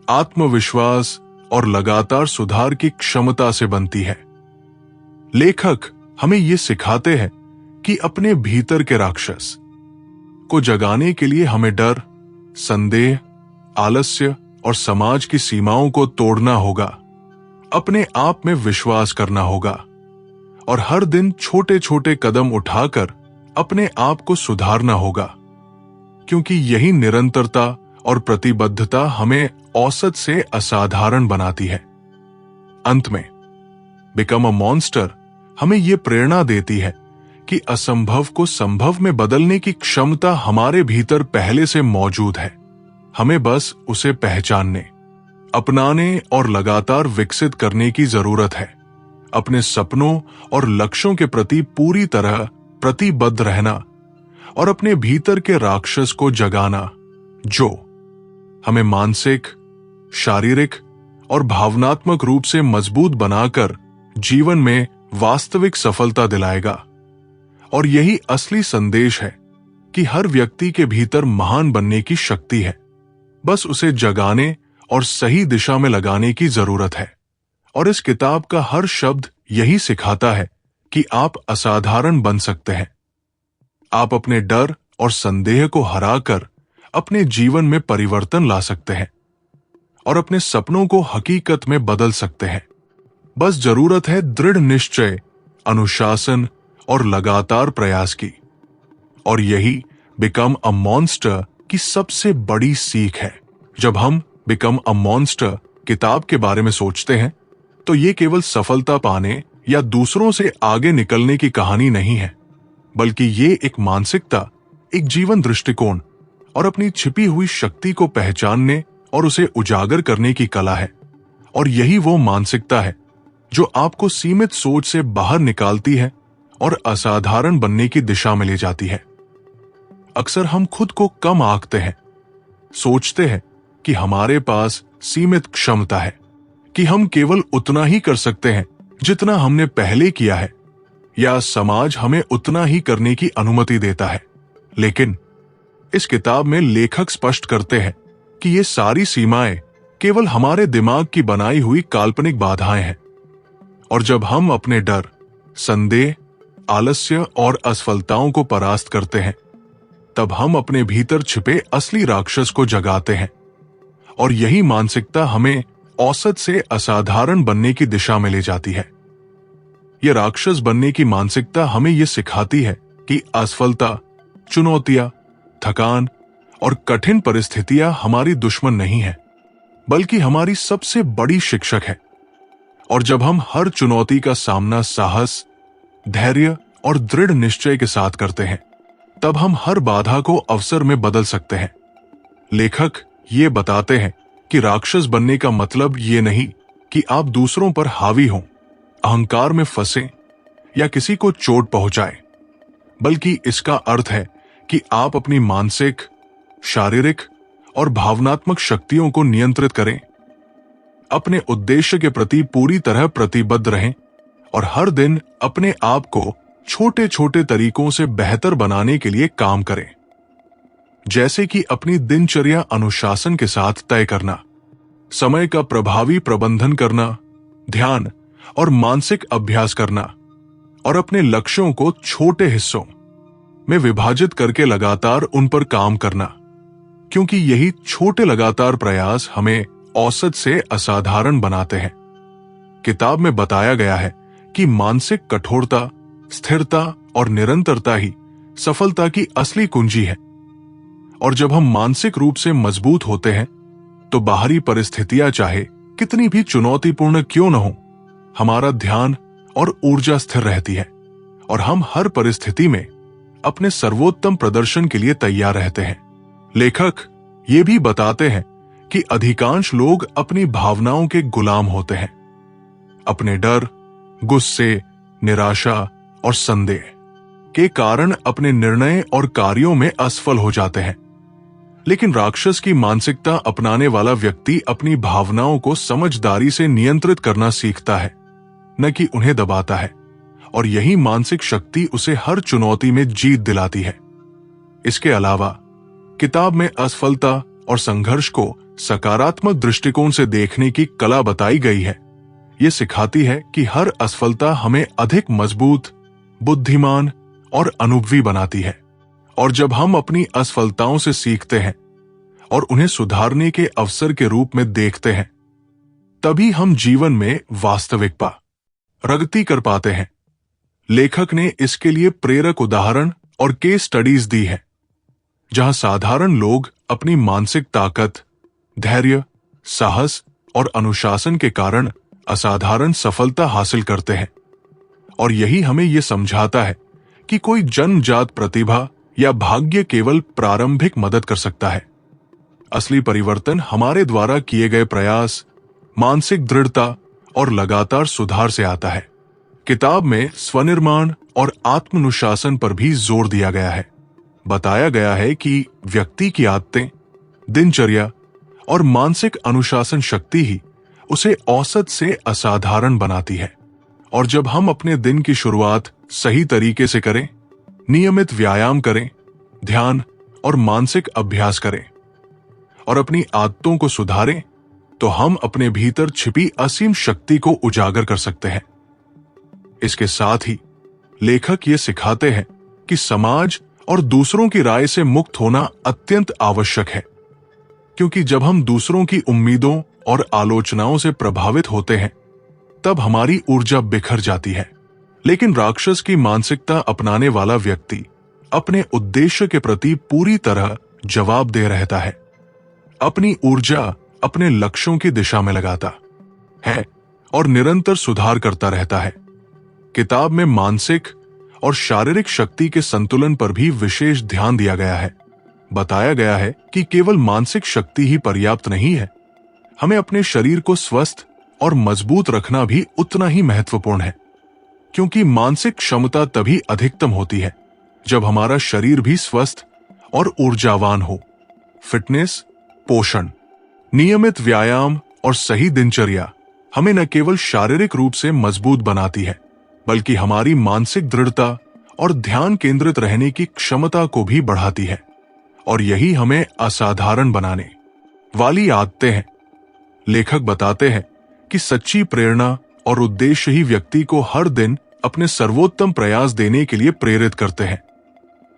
आत्मविश्वास और लगातार सुधार की क्षमता से बनती है। लेखक हमें ये सिखाते हैं कि अपने भीतर के राक्षस को जगाने के लिए हमें डर, संदेह, आलस्य और समाज की सीमाओं को तोड़ना होगा, अपने आप में विश्वास करना होगा और हर दिन छोटे छोटे कदम उठाकर अपने आप को सुधारना होगा, क्योंकि यही निरंतरता और प्रतिबद्धता हमें औसत से असाधारण बनाती है। अंत में बिकम अ मॉन्स्टर हमें यह प्रेरणा देती है कि असंभव को संभव में बदलने की क्षमता हमारे भीतर पहले से मौजूद है। हमें बस उसे पहचानने, अपनाने और लगातार विकसित करने की जरूरत है। अपने सपनों और लक्ष्यों के प्रति पूरी तरह प्रतिबद्ध रहना और अपने भीतर के राक्षस को जगाना, जो हमें मानसिक, शारीरिक और भावनात्मक रूप से मजबूत बनाकर जीवन में वास्तविक सफलता दिलाएगा। और यही असली संदेश है कि हर व्यक्ति के भीतर महान बनने की शक्ति है, बस उसे जगाने और सही दिशा में लगाने की जरूरत है। और इस किताब का हर शब्द यही सिखाता है कि आप असाधारण बन सकते हैं। आप अपने डर और संदेह को हराकर अपने जीवन में परिवर्तन ला सकते हैं और अपने सपनों को हकीकत में बदल सकते हैं। बस जरूरत है दृढ़ निश्चय, अनुशासन और लगातार प्रयास की। और यही बिकम अ मॉन्स्टर की सबसे बड़ी सीख है। जब हम बिकम अ मॉन्स्टर किताब के बारे में सोचते हैं, तो ये केवल सफलता पाने या दूसरों से आगे निकलने की कहानी नहीं है, बल्कि ये एक मानसिकता, एक जीवन दृष्टिकोण और अपनी छिपी हुई शक्ति को पहचानने और उसे उजागर करने की कला है। और यही वो मानसिकता है जो आपको सीमित सोच से बाहर निकालती है और असाधारण बनने की दिशा में ले जाती है। अक्सर हम खुद को कम आंकते हैं, सोचते हैं कि हमारे पास सीमित क्षमता है, कि हम केवल उतना ही कर सकते हैं जितना हमने पहले किया है, या समाज हमें उतना ही करने की अनुमति देता है। लेकिन इस किताब में लेखक स्पष्ट करते हैं कि ये सारी सीमाएं केवल हमारे दिमाग की बनाई हुई काल्पनिक बाधाएं हैं। और जब हम अपने डर, संदेह आलस्य और असफलताओं को परास्त करते हैं, तब हम अपने भीतर छिपे असली राक्षस को जगाते हैं। और यही मानसिकता हमें औसत से असाधारण बनने की दिशा में ले जाती है। यह राक्षस बनने की मानसिकता हमें यह सिखाती है कि असफलता, चुनौतियां, थकान और कठिन परिस्थितियां हमारी दुश्मन नहीं है, बल्कि हमारी सबसे बड़ी शिक्षक है। और जब हम हर चुनौती का सामना साहस, धैर्य और दृढ़ निश्चय के साथ करते हैं, तब हम हर बाधा को अवसर में बदल सकते हैं। लेखक ये बताते हैं कि राक्षस बनने का मतलब ये नहीं कि आप दूसरों पर हावी हों, अहंकार में फंसे या किसी को चोट पहुंचाएं, बल्कि इसका अर्थ है कि आप अपनी मानसिक, शारीरिक और भावनात्मक शक्तियों को नियंत्रित करें, अपने उद्देश्य के प्रति पूरी तरह प्रतिबद्ध रहें और हर दिन अपने आप को छोटे छोटे तरीकों से बेहतर बनाने के लिए काम करें, जैसे कि अपनी दिनचर्या अनुशासन के साथ तय करना, समय का प्रभावी प्रबंधन करना, ध्यान और मानसिक अभ्यास करना, और अपने लक्ष्यों को छोटे हिस्सों में विभाजित करके लगातार उन पर काम करना, क्योंकि यही छोटे लगातार प्रयास हमें औसत से असाधारण बनाते हैं। किताब में बताया गया है कि मानसिक कठोरता, स्थिरता और निरंतरता ही सफलता की असली कुंजी है। और जब हम मानसिक रूप से मजबूत होते हैं, तो बाहरी परिस्थितियां चाहे कितनी भी चुनौतीपूर्ण क्यों न हो, हमारा ध्यान और ऊर्जा स्थिर रहती है और हम हर परिस्थिति में अपने सर्वोत्तम प्रदर्शन के लिए तैयार रहते हैं। लेखक ये भी बताते हैं कि अधिकांश लोग अपनी भावनाओं के गुलाम होते हैं, अपने डर, गुस्से, निराशा और संदेह के कारण अपने निर्णय और कार्यों में असफल हो जाते हैं। लेकिन राक्षस की मानसिकता अपनाने वाला व्यक्ति अपनी भावनाओं को समझदारी से नियंत्रित करना सीखता है, न कि उन्हें दबाता है, और यही मानसिक शक्ति उसे हर चुनौती में जीत दिलाती है। इसके अलावा किताब में असफलता और संघर्ष को सकारात्मक दृष्टिकोण से देखने की कला बताई गई है। ये सिखाती है कि हर असफलता हमें अधिक मजबूत, बुद्धिमान और अनुभवी बनाती है। और जब हम अपनी असफलताओं से सीखते हैं और उन्हें सुधारने के अवसर के रूप में देखते हैं, तभी हम जीवन में वास्तविकता प्रगति कर पाते हैं। लेखक ने इसके लिए प्रेरक उदाहरण और केस स्टडीज दी है, जहां साधारण लोग अपनी मानसिक ताकत, धैर्य, साहस और अनुशासन के कारण असाधारण सफलता हासिल करते हैं। और यही हमें यह समझाता है कि कोई जन्मजात प्रतिभा या भाग्य केवल प्रारंभिक मदद कर सकता है। असली परिवर्तन हमारे द्वारा किए गए प्रयास, मानसिक दृढ़ता और लगातार सुधार से आता है। किताब में स्वनिर्माण और आत्मानुशासन पर भी जोर दिया गया है। बताया गया है कि व्यक्ति की आदतें, दिनचर्या और मानसिक अनुशासन शक्ति ही उसे औसत से असाधारण बनाती है। और जब हम अपने दिन की शुरुआत सही तरीके से करें, नियमित व्यायाम करें, ध्यान और मानसिक अभ्यास करें और अपनी आदतों को सुधारें, तो हम अपने भीतर छिपी असीम शक्ति को उजागर कर सकते हैं। इसके साथ ही लेखक ये सिखाते हैं कि समाज और दूसरों की राय से मुक्त होना अत्यंत आवश्यक है, क्योंकि जब हम दूसरों की उम्मीदों और आलोचनाओं से प्रभावित होते हैं, तब हमारी ऊर्जा बिखर जाती है। लेकिन राक्षस की मानसिकता अपनाने वाला व्यक्ति अपने उद्देश्य के प्रति पूरी तरह जवाबदेह रहता है, अपनी ऊर्जा अपने लक्ष्यों की दिशा में लगाता है और निरंतर सुधार करता रहता है। किताब में मानसिक और शारीरिक शक्ति के संतुलन पर भी विशेष ध्यान दिया गया है। बताया गया है कि केवल मानसिक शक्ति ही पर्याप्त नहीं है, हमें अपने शरीर को स्वस्थ और मजबूत रखना भी उतना ही महत्वपूर्ण है, क्योंकि मानसिक क्षमता तभी अधिकतम होती है जब हमारा शरीर भी स्वस्थ और ऊर्जावान हो। फिटनेस, पोषण, नियमित व्यायाम और सही दिनचर्या हमें न केवल शारीरिक रूप से मजबूत बनाती है, बल्कि हमारी मानसिक दृढ़ता और ध्यान केंद्रित रहने की क्षमता को भी बढ़ाती है। और यही हमें असाधारण बनाने वाली आदतें हैं। लेखक बताते हैं कि सच्ची प्रेरणा और उद्देश्य ही व्यक्ति को हर दिन अपने सर्वोत्तम प्रयास देने के लिए प्रेरित करते हैं।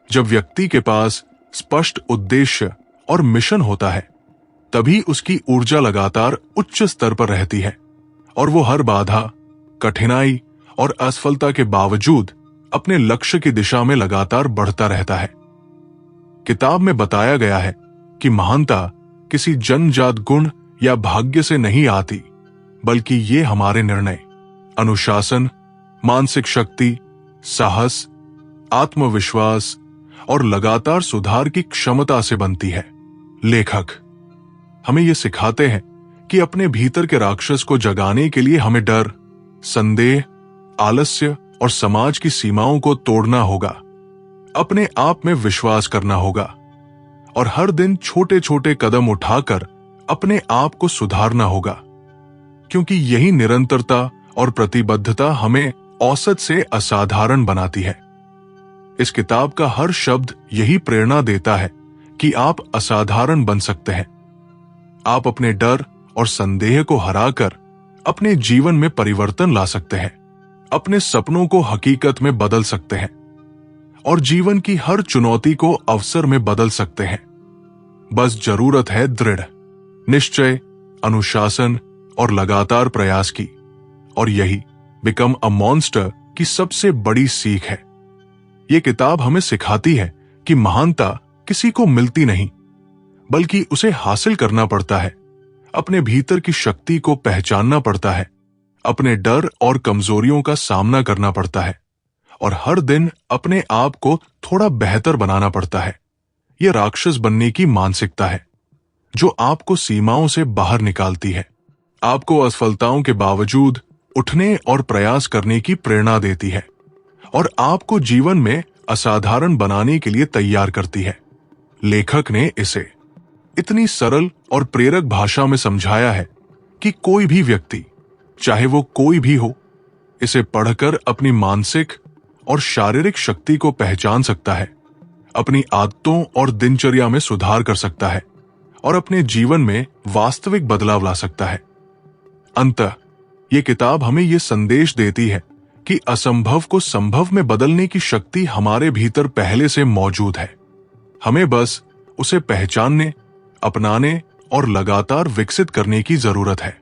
जब व्यक्ति के पास स्पष्ट उद्देश्य और मिशन होता है, तभी उसकी ऊर्जा लगातार उच्च स्तर पर रहती है और वो हर बाधा, कठिनाई और असफलता के बावजूद अपने लक्ष्य की दिशा में लगातार बढ़ता रहता है। किताब में बताया गया है कि महानता किसी जन्मजात गुण या भाग्य से नहीं आती, बल्कि ये हमारे निर्णय, अनुशासन, मानसिक शक्ति, साहस, आत्मविश्वास और लगातार सुधार की क्षमता से बनती है। लेखक हमें ये सिखाते हैं कि अपने भीतर के राक्षस को जगाने के लिए हमें डर, संदेह, आलस्य और समाज की सीमाओं को तोड़ना होगा, अपने आप में विश्वास करना होगा और हर दिन छोटे छोटे कदम उठाकर अपने आप को सुधारना होगा, क्योंकि यही निरंतरता और प्रतिबद्धता हमें औसत से असाधारण बनाती है। इस किताब का हर शब्द यही प्रेरणा देता है कि आप असाधारण बन सकते हैं। आप अपने डर और संदेह को हराकर अपने जीवन में परिवर्तन ला सकते हैं, अपने सपनों को हकीकत में बदल सकते हैं और जीवन की हर चुनौती को अवसर में बदल सकते हैं। बस जरूरत है दृढ़ निश्चय, अनुशासन और लगातार प्रयास की। और यही बिकम अ मॉन्स्टर की सबसे बड़ी सीख है। ये किताब हमें सिखाती है कि महानता किसी को मिलती नहीं, बल्कि उसे हासिल करना पड़ता है। अपने भीतर की शक्ति को पहचानना पड़ता है, अपने डर और कमजोरियों का सामना करना पड़ता है और हर दिन अपने आप को थोड़ा बेहतर बनाना पड़ता है। यह राक्षस बनने की मानसिकता है जो आपको सीमाओं से बाहर निकालती है, आपको असफलताओं के बावजूद उठने और प्रयास करने की प्रेरणा देती है और आपको जीवन में असाधारण बनाने के लिए तैयार करती है। लेखक ने इसे इतनी सरल और प्रेरक भाषा में समझाया है कि कोई भी व्यक्ति, चाहे वो कोई भी हो, इसे पढ़कर अपनी मानसिक और शारीरिक शक्ति को पहचान सकता है, अपनी आदतों और दिनचर्या में सुधार कर सकता है और अपने जीवन में वास्तविक बदलाव ला सकता है। अंततः ये किताब हमें ये संदेश देती है कि असंभव को संभव में बदलने की शक्ति हमारे भीतर पहले से मौजूद है। हमें बस उसे पहचानने, अपनाने और लगातार विकसित करने की जरूरत है।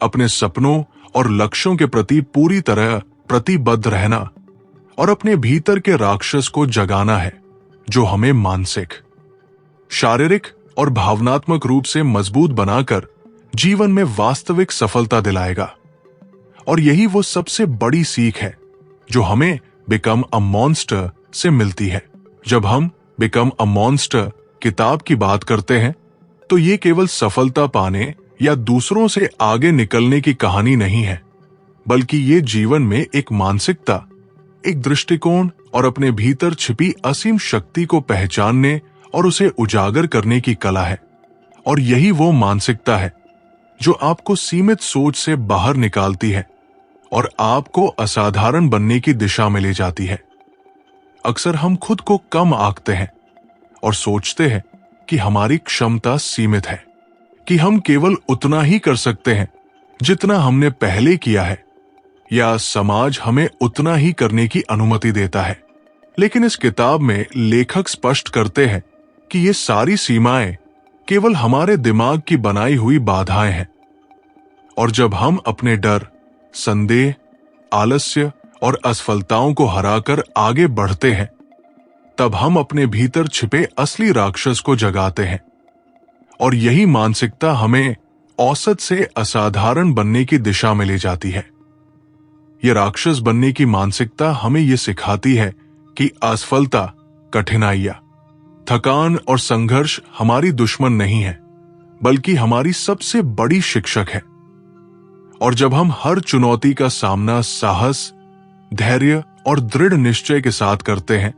अपने सपनों और लक्ष्यों के प्रति पूरी तरह प्रतिबद्ध रहना और अपने भीतर के राक्षस को जगाना है, जो हमें मानसिक, शारीरिक और भावनात्मक रूप से मजबूत बनाकर जीवन में वास्तविक सफलता दिलाएगा। और यही वो सबसे बड़ी सीख है जो हमें बिकम अ मॉन्स्टर से मिलती है। जब हम बिकम अ मॉन्स्टर किताब की बात करते हैं, तो ये केवल सफलता पाने या दूसरों से आगे निकलने की कहानी नहीं है, बल्कि ये जीवन में एक मानसिकता, एक दृष्टिकोण और अपने भीतर छिपी असीम शक्ति को पहचानने और उसे उजागर करने की कला है। और यही वो मानसिकता है जो आपको सीमित सोच से बाहर निकालती है और आपको असाधारण बनने की दिशा में ले जाती है। अक्सर हम खुद को कम आंकते हैं और सोचते हैं कि हमारी क्षमता सीमित है, कि हम केवल उतना ही कर सकते हैं जितना हमने पहले किया है, या समाज हमें उतना ही करने की अनुमति देता है। लेकिन इस किताब में लेखक स्पष्ट करते हैं कि ये सारी सीमाएं केवल हमारे दिमाग की बनाई हुई बाधाएं हैं। और जब हम अपने डर, संदेह, आलस्य और असफलताओं को हराकर आगे बढ़ते हैं, तब हम अपने भीतर छिपे असली राक्षस को जगाते हैं। और यही मानसिकता हमें औसत से असाधारण बनने की दिशा में ले जाती है। यह राक्षस बनने की मानसिकता हमें यह सिखाती है कि असफलता, कठिनाइयां, थकान और संघर्ष हमारी दुश्मन नहीं है, बल्कि हमारी सबसे बड़ी शिक्षक है। और जब हम हर चुनौती का सामना साहस, धैर्य और दृढ़ निश्चय के साथ करते हैं,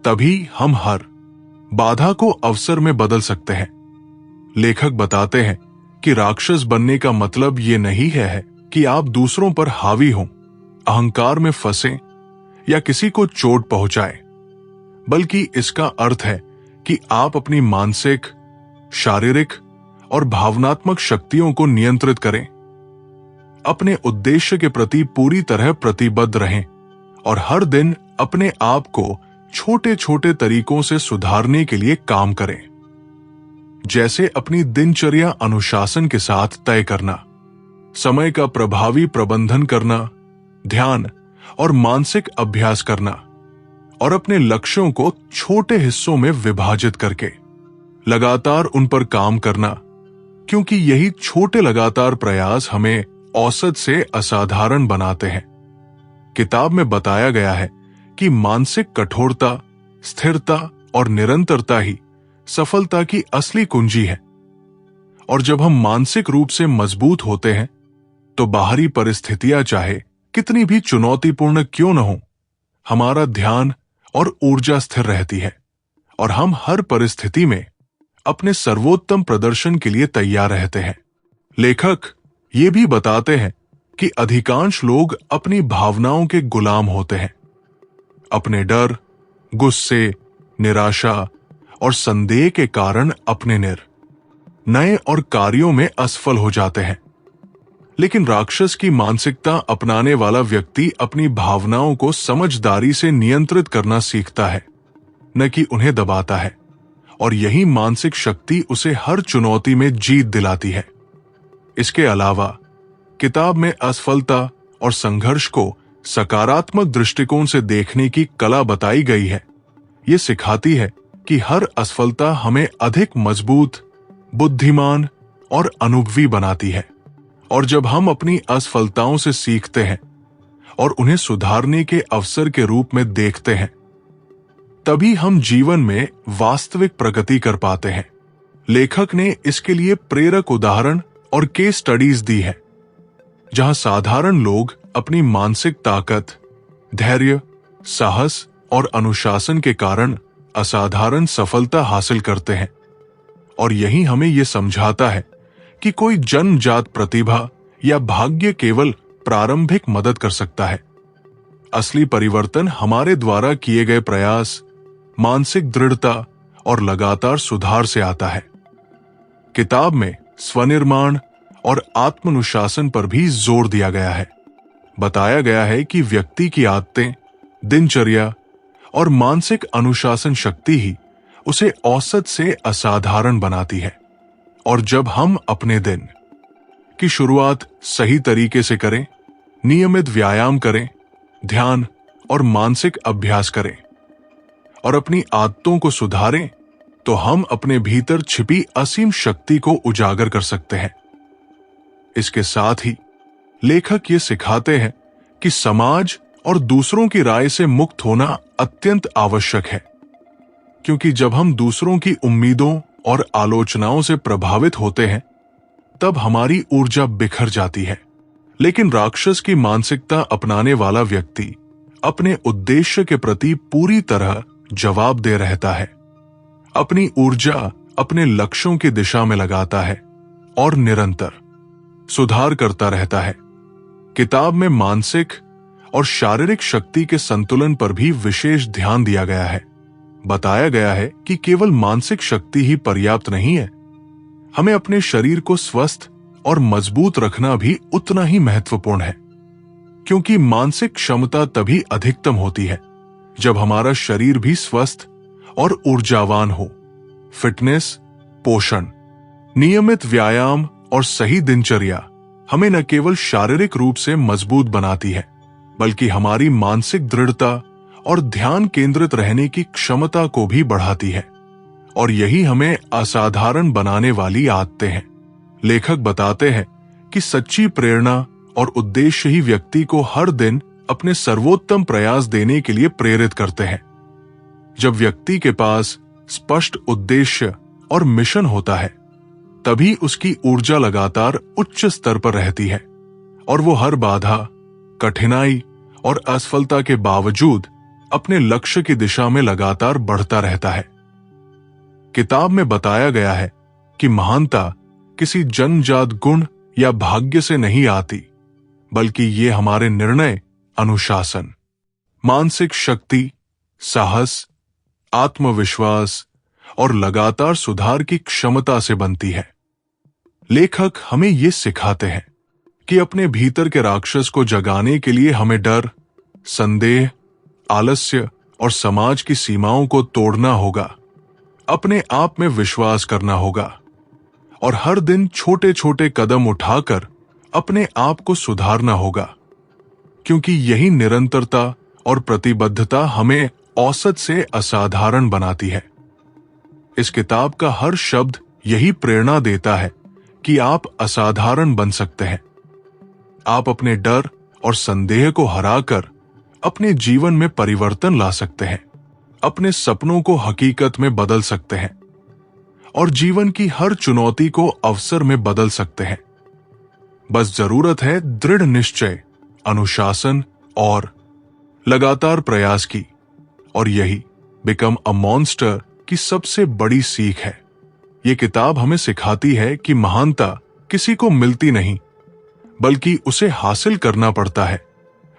तभी हम हर बाधा को अवसर में बदल सकते हैं। लेखक बताते हैं कि राक्षस बनने का मतलब ये नहीं है कि आप दूसरों पर हावी हों, अहंकार में फंसें या किसी को चोट पहुंचाएं, बल्कि इसका अर्थ है कि आप अपनी मानसिक, शारीरिक और भावनात्मक शक्तियों को नियंत्रित करें, अपने उद्देश्य के प्रति पूरी तरह प्रतिबद्ध रहें और हर दिन अपने आप को छोटे छोटे तरीकों से सुधारने के लिए काम करें। जैसे अपनी दिनचर्या अनुशासन के साथ तय करना, समय का प्रभावी प्रबंधन करना, ध्यान और मानसिक अभ्यास करना, और अपने लक्ष्यों को छोटे हिस्सों में विभाजित करके लगातार उन पर काम करना, क्योंकि यही छोटे लगातार प्रयास हमें औसत से असाधारण बनाते हैं। किताब में बताया गया है कि मानसिक कठोरता, स्थिरता और निरंतरता ही सफलता की असली कुंजी है। और जब हम मानसिक रूप से मजबूत होते हैं तो बाहरी परिस्थितियां चाहे कितनी भी चुनौतीपूर्ण क्यों न हो, हमारा ध्यान और ऊर्जा स्थिर रहती है और हम हर परिस्थिति में अपने सर्वोत्तम प्रदर्शन के लिए तैयार रहते हैं। लेखक ये भी बताते हैं कि अधिकांश लोग अपनी भावनाओं के गुलाम होते हैं। अपने डर, गुस्से, निराशा और संदेह के कारण अपने नए और कार्यों में असफल हो जाते हैं। लेकिन राक्षस की मानसिकता अपनाने वाला व्यक्ति अपनी भावनाओं को समझदारी से नियंत्रित करना सीखता है, न कि उन्हें दबाता है, और यही मानसिक शक्ति उसे हर चुनौती में जीत दिलाती है। इसके अलावा किताब में असफलता और संघर्ष को सकारात्मक दृष्टिकोण से देखने की कला बताई गई है। ये सिखाती है कि हर असफलता हमें अधिक मजबूत, बुद्धिमान और अनुभवी बनाती है। और जब हम अपनी असफलताओं से सीखते हैं और उन्हें सुधारने के अवसर के रूप में देखते हैं, तभी हम जीवन में वास्तविक प्रगति कर पाते हैं। लेखक ने इसके लिए प्रेरक उदाहरण और केस स्टडीज दी है, जहां साधारण लोग अपनी मानसिक ताकत, धैर्य, साहस और अनुशासन के कारण असाधारण सफलता हासिल करते हैं। और यही हमें यह समझाता है कि कोई जन्मजात प्रतिभा या भाग्य केवल प्रारंभिक मदद कर सकता है। असली परिवर्तन हमारे द्वारा किए गए प्रयास, मानसिक दृढ़ता और लगातार सुधार से आता है। किताब में स्वनिर्माण और आत्मानुशासन पर भी जोर दिया गया है। बताया गया है कि व्यक्ति की आदतें, दिनचर्या और मानसिक अनुशासन शक्ति ही उसे औसत से असाधारण बनाती है। और जब हम अपने दिन की शुरुआत सही तरीके से करें, नियमित व्यायाम करें, ध्यान और मानसिक अभ्यास करें और अपनी आदतों को सुधारें, तो हम अपने भीतर छिपी असीम शक्ति को उजागर कर सकते हैं। इसके साथ ही लेखक ये सिखाते हैं कि समाज और दूसरों की राय से मुक्त होना अत्यंत आवश्यक है, क्योंकि जब हम दूसरों की उम्मीदों और आलोचनाओं से प्रभावित होते हैं, तब हमारी ऊर्जा बिखर जाती है। लेकिन राक्षस की मानसिकता अपनाने वाला व्यक्ति अपने उद्देश्य के प्रति पूरी तरह जवाबदेह रहता है, अपनी ऊर्जा अपने लक्ष्यों की दिशा में लगाता है और निरंतर सुधार करता रहता है। किताब में मानसिक और शारीरिक शक्ति के संतुलन पर भी विशेष ध्यान दिया गया है। बताया गया है कि केवल मानसिक शक्ति ही पर्याप्त नहीं है, हमें अपने शरीर को स्वस्थ और मजबूत रखना भी उतना ही महत्वपूर्ण है, क्योंकि मानसिक क्षमता तभी अधिकतम होती है जब हमारा शरीर भी स्वस्थ और ऊर्जावान हो। फिटनेस, पोषण, नियमित व्यायाम और सही दिनचर्या हमें न केवल शारीरिक रूप से मजबूत बनाती है, बल्कि हमारी मानसिक दृढ़ता और ध्यान केंद्रित रहने की क्षमता को भी बढ़ाती है। और यही हमें असाधारण बनाने वाली आदतें हैं। लेखक बताते हैं कि सच्ची प्रेरणा और उद्देश्य ही व्यक्ति को हर दिन अपने सर्वोत्तम प्रयास देने के लिए प्रेरित करते हैं। जब व्यक्ति के पास स्पष्ट उद्देश्य और मिशन होता है, तभी उसकी ऊर्जा लगातार उच्च स्तर पर रहती है और वो हर बाधा, कठिनाई और असफलता के बावजूद अपने लक्ष्य की दिशा में लगातार बढ़ता रहता है। किताब में बताया गया है कि महानता किसी जन्मजात गुण या भाग्य से नहीं आती, बल्कि ये हमारे निर्णय, अनुशासन, मानसिक शक्ति, साहस, आत्मविश्वास और लगातार सुधार की क्षमता से बनती है। लेखक हमें ये सिखाते हैं कि अपने भीतर के राक्षस को जगाने के लिए हमें डर, संदेह आलस्य और समाज की सीमाओं को तोड़ना होगा, अपने आप में विश्वास करना होगा और हर दिन छोटे छोटे कदम उठाकर अपने आप को सुधारना होगा, क्योंकि यही निरंतरता और प्रतिबद्धता हमें औसत से असाधारण बनाती है। इस किताब का हर शब्द यही प्रेरणा देता है कि आप असाधारण बन सकते हैं। आप अपने डर और संदेह को हराकर अपने जीवन में परिवर्तन ला सकते हैं, अपने सपनों को हकीकत में बदल सकते हैं और जीवन की हर चुनौती को अवसर में बदल सकते हैं। बस जरूरत है दृढ़ निश्चय, अनुशासन और लगातार प्रयास की। और यही बिकम अ मॉन्स्टर की सबसे बड़ी सीख है। ये किताब हमें सिखाती है कि महानता किसी को मिलती नहीं, बल्कि उसे हासिल करना पड़ता है।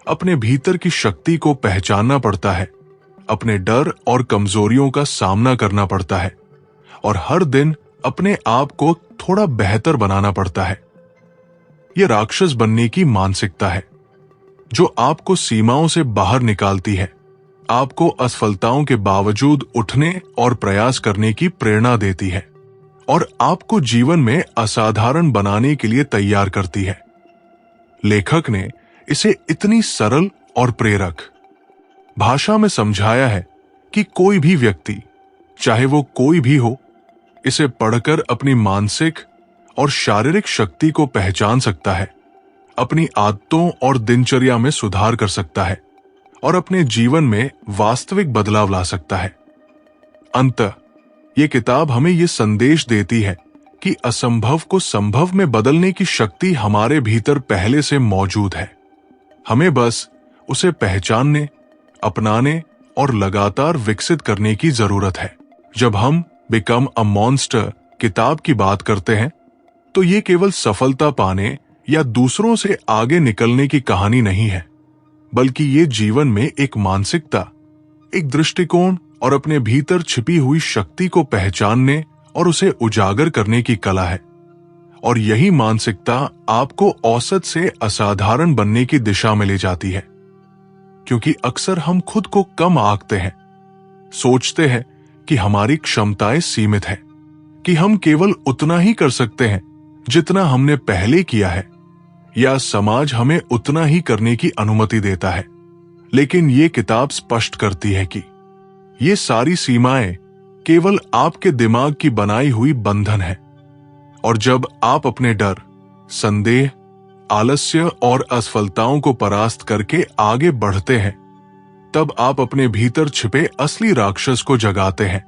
अपने भीतर की शक्ति को पहचानना पड़ता है, अपने डर और कमजोरियों का सामना करना पड़ता है और हर दिन अपने आप को थोड़ा बेहतर बनाना पड़ता है। यह राक्षस बनने की मानसिकता है जो आपको सीमाओं से बाहर निकालती है, आपको असफलताओं के बावजूद उठने और प्रयास करने की प्रेरणा देती है और आपको जीवन में असाधारण बनाने के लिए तैयार करती है। लेखक ने इसे इतनी सरल और प्रेरक भाषा में समझाया है कि कोई भी व्यक्ति, चाहे वो कोई भी हो, इसे पढ़कर अपनी मानसिक और शारीरिक शक्ति को पहचान सकता है, अपनी आदतों और दिनचर्या में सुधार कर सकता है और अपने जीवन में वास्तविक बदलाव ला सकता है। अंततः ये किताब हमें ये संदेश देती है कि असंभव को संभव में बदलने की शक्ति हमारे भीतर पहले से मौजूद है। हमें बस उसे पहचानने, अपनाने और लगातार विकसित करने की जरूरत है। जब हम बिकम अ मॉन्स्टर किताब की बात करते हैं तो ये केवल सफलता पाने या दूसरों से आगे निकलने की कहानी नहीं है, बल्कि ये जीवन में एक मानसिकता, एक दृष्टिकोण और अपने भीतर छिपी हुई शक्ति को पहचानने और उसे उजागर करने की कला है। और यही मानसिकता आपको औसत से असाधारण बनने की दिशा में ले जाती है, क्योंकि अक्सर हम खुद को कम आंकते हैं, सोचते हैं कि हमारी क्षमताएं सीमित है, कि हम केवल उतना ही कर सकते हैं जितना हमने पहले किया है, या समाज हमें उतना ही करने की अनुमति देता है। लेकिन ये किताब स्पष्ट करती है कि ये सारी सीमाएं केवल आपके दिमाग की बनाई हुई बंधन है, और जब आप अपने डर, संदेह, आलस्य और असफलताओं को परास्त करके आगे बढ़ते हैं, तब आप अपने भीतर छिपे असली राक्षस को जगाते हैं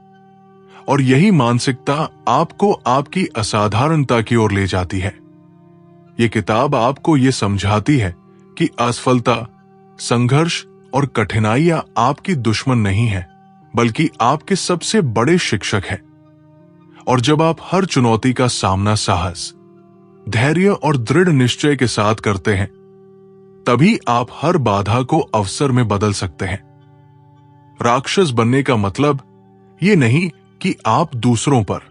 और यही मानसिकता आपको आपकी असाधारणता की ओर ले जाती है। ये किताब आपको ये समझाती है कि असफलता, संघर्ष और कठिनाइयां आपकी दुश्मन नहीं है, बल्कि आपके सबसे बड़े शिक्षक हैं। और जब आप हर चुनौती का सामना साहस, धैर्य और दृढ़ निश्चय के साथ करते हैं, तभी आप हर बाधा को अवसर में बदल सकते हैं। राक्षस बनने का मतलब ये नहीं कि आप दूसरों पर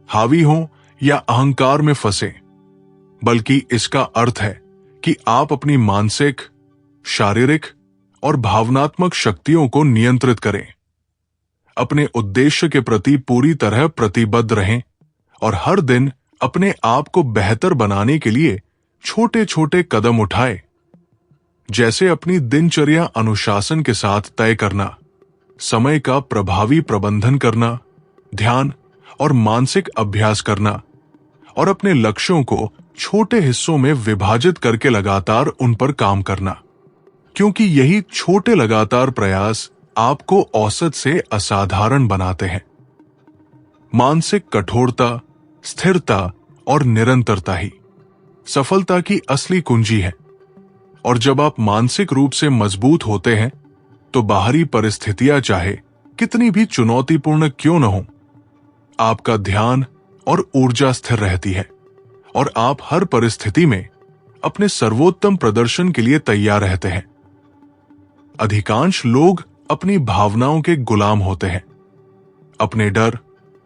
हावी हों या अहंकार में फंसे, बल्कि इसका अर्थ है कि आप अपनी मानसिक, शारीरिक और भावनात्मक शक्तियों को नियंत्रित करें, अपने उद्देश्य के प्रति पूरी तरह प्रतिबद्ध रहें और हर दिन अपने आप को बेहतर बनाने के लिए छोटे छोटे कदम उठाएं, जैसे अपनी दिनचर्या अनुशासन के साथ तय करना, समय का प्रभावी प्रबंधन करना, ध्यान और मानसिक अभ्यास करना और अपने लक्ष्यों को छोटे हिस्सों में विभाजित करके लगातार उन पर काम करना, क्योंकि यही छोटे लगातार प्रयास आपको औसत से असाधारण बनाते हैं। मानसिक कठोरता, स्थिरता और निरंतरता ही सफलता की असली कुंजी है। और जब आप मानसिक रूप से मजबूत होते हैं, तो बाहरी परिस्थितियां चाहे कितनी भी चुनौतीपूर्ण क्यों न हो, आपका ध्यान और ऊर्जा स्थिर रहती है और आप हर परिस्थिति में अपने सर्वोत्तम प्रदर्शन के लिए तैयार रहते हैं। अधिकांश लोग अपनी भावनाओं के गुलाम होते हैं, अपने डर,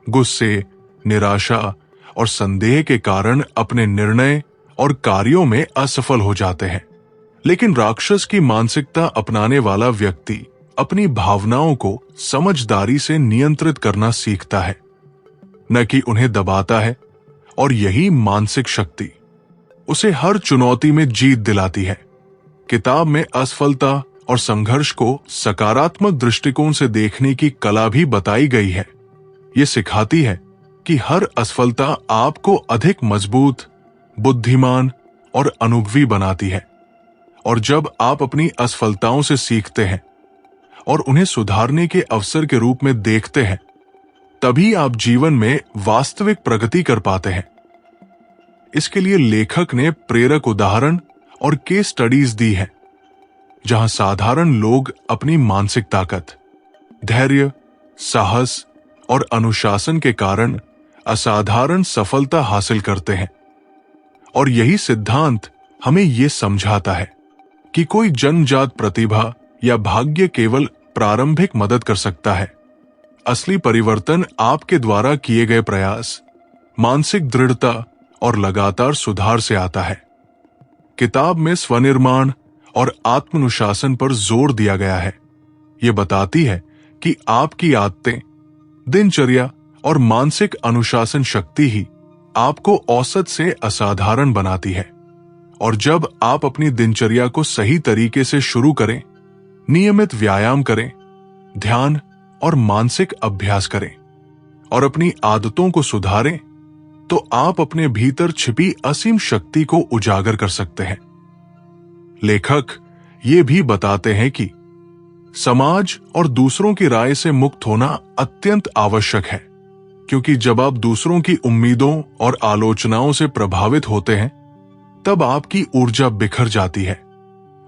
गुस्से, निराशा और संदेह के कारण अपने निर्णय और कार्यों में असफल हो जाते हैं। लेकिन राक्षस की मानसिकता अपनाने वाला व्यक्ति अपनी भावनाओं को समझदारी से नियंत्रित करना सीखता है, न कि उन्हें दबाता है। और यही मानसिक शक्ति उसे हर चुनौती में जीत दिलाती है। किताब में असफलता और संघर्ष को सकारात्मक दृष्टिकोण से देखने की कला भी बताई गई है। ये सिखाती है कि हर असफलता आपको अधिक मजबूत, बुद्धिमान और अनुभवी बनाती है। और जब आप अपनी असफलताओं से सीखते हैं और उन्हें सुधारने के अवसर के रूप में देखते हैं, तभी आप जीवन में वास्तविक प्रगति कर पाते हैं। इसके लिए लेखक ने प्रेरक उदाहरण और केस स्टडीज दी है, जहां साधारण लोग अपनी मानसिक ताकत, धैर्य, साहस और अनुशासन के कारण असाधारण सफलता हासिल करते हैं। और यही सिद्धांत हमें यह समझाता है कि कोई जन्मजात प्रतिभा या भाग्य केवल प्रारंभिक मदद कर सकता है। असली परिवर्तन आपके द्वारा किए गए प्रयास, मानसिक दृढ़ता और लगातार सुधार से आता है। किताब में स्वनिर्माण और आत्मानुशासन पर जोर दिया गया है। यह बताती है कि आपकी आदतें, दिनचर्या और मानसिक अनुशासन शक्ति ही आपको औसत से असाधारण बनाती है। और जब आप अपनी दिनचर्या को सही तरीके से शुरू करें, नियमित व्यायाम करें, ध्यान और मानसिक अभ्यास करें और अपनी आदतों को सुधारें, तो आप अपने भीतर छिपी असीम शक्ति को उजागर कर सकते हैं। लेखक ये भी बताते हैं कि समाज और दूसरों की राय से मुक्त होना अत्यंत आवश्यक है, क्योंकि जब आप दूसरों की उम्मीदों और आलोचनाओं से प्रभावित होते हैं, तब आपकी ऊर्जा बिखर जाती है।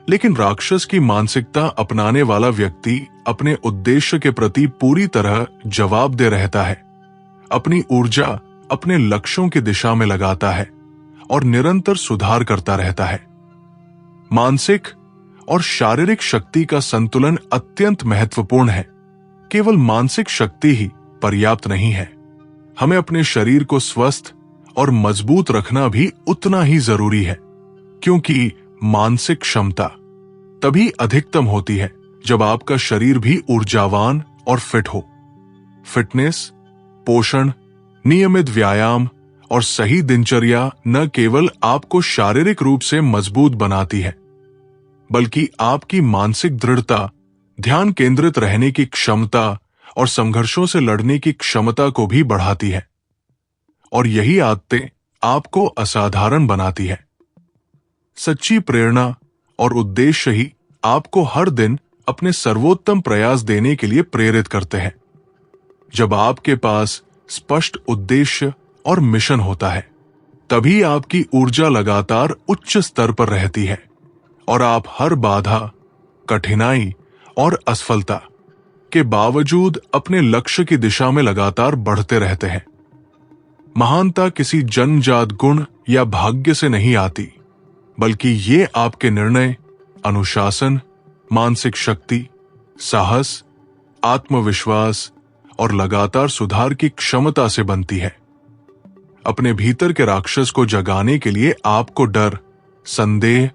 लेकिन राक्षस की मानसिकता अपनाने वाला व्यक्ति अपने उद्देश्य के प्रति पूरी तरह जवाबदेह रहता है, अपनी ऊर्जा अपने लक्ष्यों की दिशा में लगाता है और निरंतर सुधार करता रहता है। मानसिक और शारीरिक शक्ति का संतुलन अत्यंत महत्वपूर्ण है। केवल मानसिक शक्ति ही पर्याप्त नहीं है। हमें अपने शरीर को स्वस्थ और मजबूत रखना भी उतना ही जरूरी है, क्योंकि मानसिक क्षमता तभी अधिकतम होती है जब आपका शरीर भी ऊर्जावान और फिट हो। फिटनेस, पोषण, नियमित व्यायाम और सही दिनचर्या न केवल आपको शारीरिक रूप से मजबूत बनाती है, बल्कि आपकी मानसिक दृढ़ता, ध्यान केंद्रित रहने की क्षमता और संघर्षों से लड़ने की क्षमता को भी बढ़ाती है। और यही आदतें आपको असाधारण बनाती है। सच्ची प्रेरणा और उद्देश्य ही आपको हर दिन अपने सर्वोत्तम प्रयास देने के लिए प्रेरित करते हैं। जब आपके पास स्पष्ट उद्देश्य और मिशन होता है, तभी आपकी ऊर्जा लगातार उच्च स्तर पर रहती है और आप हर बाधा, कठिनाई और असफलता के बावजूद अपने लक्ष्य की दिशा में लगातार बढ़ते रहते हैं। महानता किसी जन्मजात गुण या भाग्य से नहीं आती, बल्कि ये आपके निर्णय, अनुशासन, मानसिक शक्ति, साहस, आत्मविश्वास और लगातार सुधार की क्षमता से बनती है। अपने भीतर के राक्षस को जगाने के लिए आपको डर, संदेह,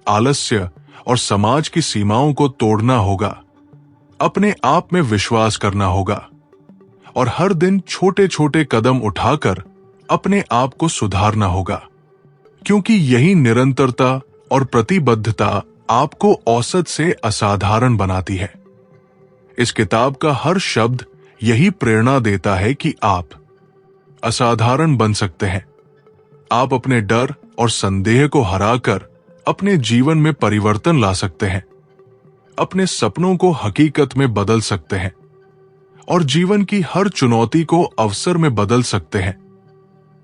आलस्य और समाज की सीमाओं को तोड़ना होगा, अपने आप में विश्वास करना होगा और हर दिन छोटे छोटे कदम उठाकर अपने आप को सुधारना होगा, क्योंकि यही निरंतरता और प्रतिबद्धता आपको औसत से असाधारण बनाती है। इस किताब का हर शब्द यही प्रेरणा देता है कि आप असाधारण बन सकते हैं। आप अपने डर और संदेह को हराकर अपने जीवन में परिवर्तन ला सकते हैं, अपने सपनों को हकीकत में बदल सकते हैं और जीवन की हर चुनौती को अवसर में बदल सकते हैं।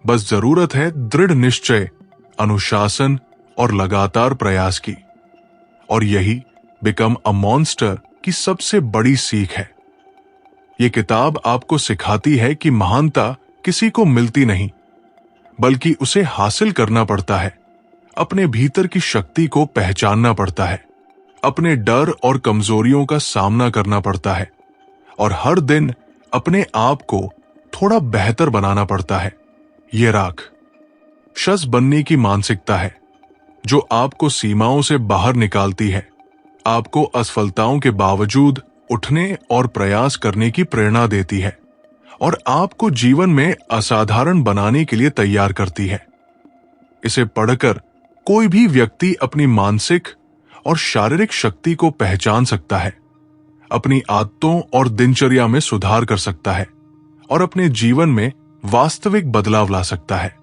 बस जरूरत है दृढ़ निश्चय, अनुशासन और लगातार प्रयास की। और यही बिकम अ मॉन्स्टर की सबसे बड़ी सीख है। यह किताब आपको सिखाती है कि महानता किसी को मिलती नहीं, बल्कि उसे हासिल करना पड़ता है। अपने भीतर की शक्ति को पहचानना पड़ता है, अपने डर और कमजोरियों का सामना करना पड़ता है और हर दिन अपने आप को थोड़ा बेहतर बनाना पड़ता है। ये राक्षस बनने की मानसिकता है जो आपको सीमाओं से बाहर निकालती है, आपको असफलताओं के बावजूद उठने और प्रयास करने की प्रेरणा देती है और आपको जीवन में असाधारण बनाने के लिए तैयार करती है। इसे पढ़कर कोई भी व्यक्ति अपनी मानसिक और शारीरिक शक्ति को पहचान सकता है, अपनी आदतों और दिनचर्या में सुधार कर सकता है और अपने जीवन में वास्तविक बदलाव ला सकता है।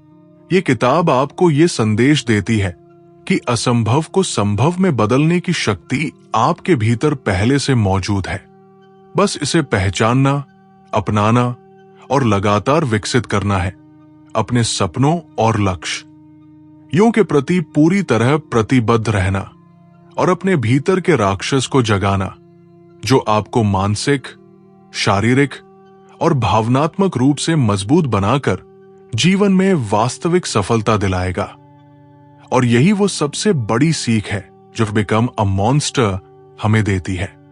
ये किताब आपको ये संदेश देती है कि असंभव को संभव में बदलने की शक्ति आपके भीतर पहले से मौजूद है। बस इसे पहचानना, अपनाना और लगातार विकसित करना है, अपने सपनों और लक्ष्य यों के प्रति पूरी तरह प्रतिबद्ध रहना और अपने भीतर के राक्षस को जगाना, जो आपको मानसिक, शारीरिक और भावनात्मक रूप से मजबूत बनाकर जीवन में वास्तविक सफलता दिलाएगा। और यही वो सबसे बड़ी सीख है जो बिकम अ मॉन्स्टर हमें देती है।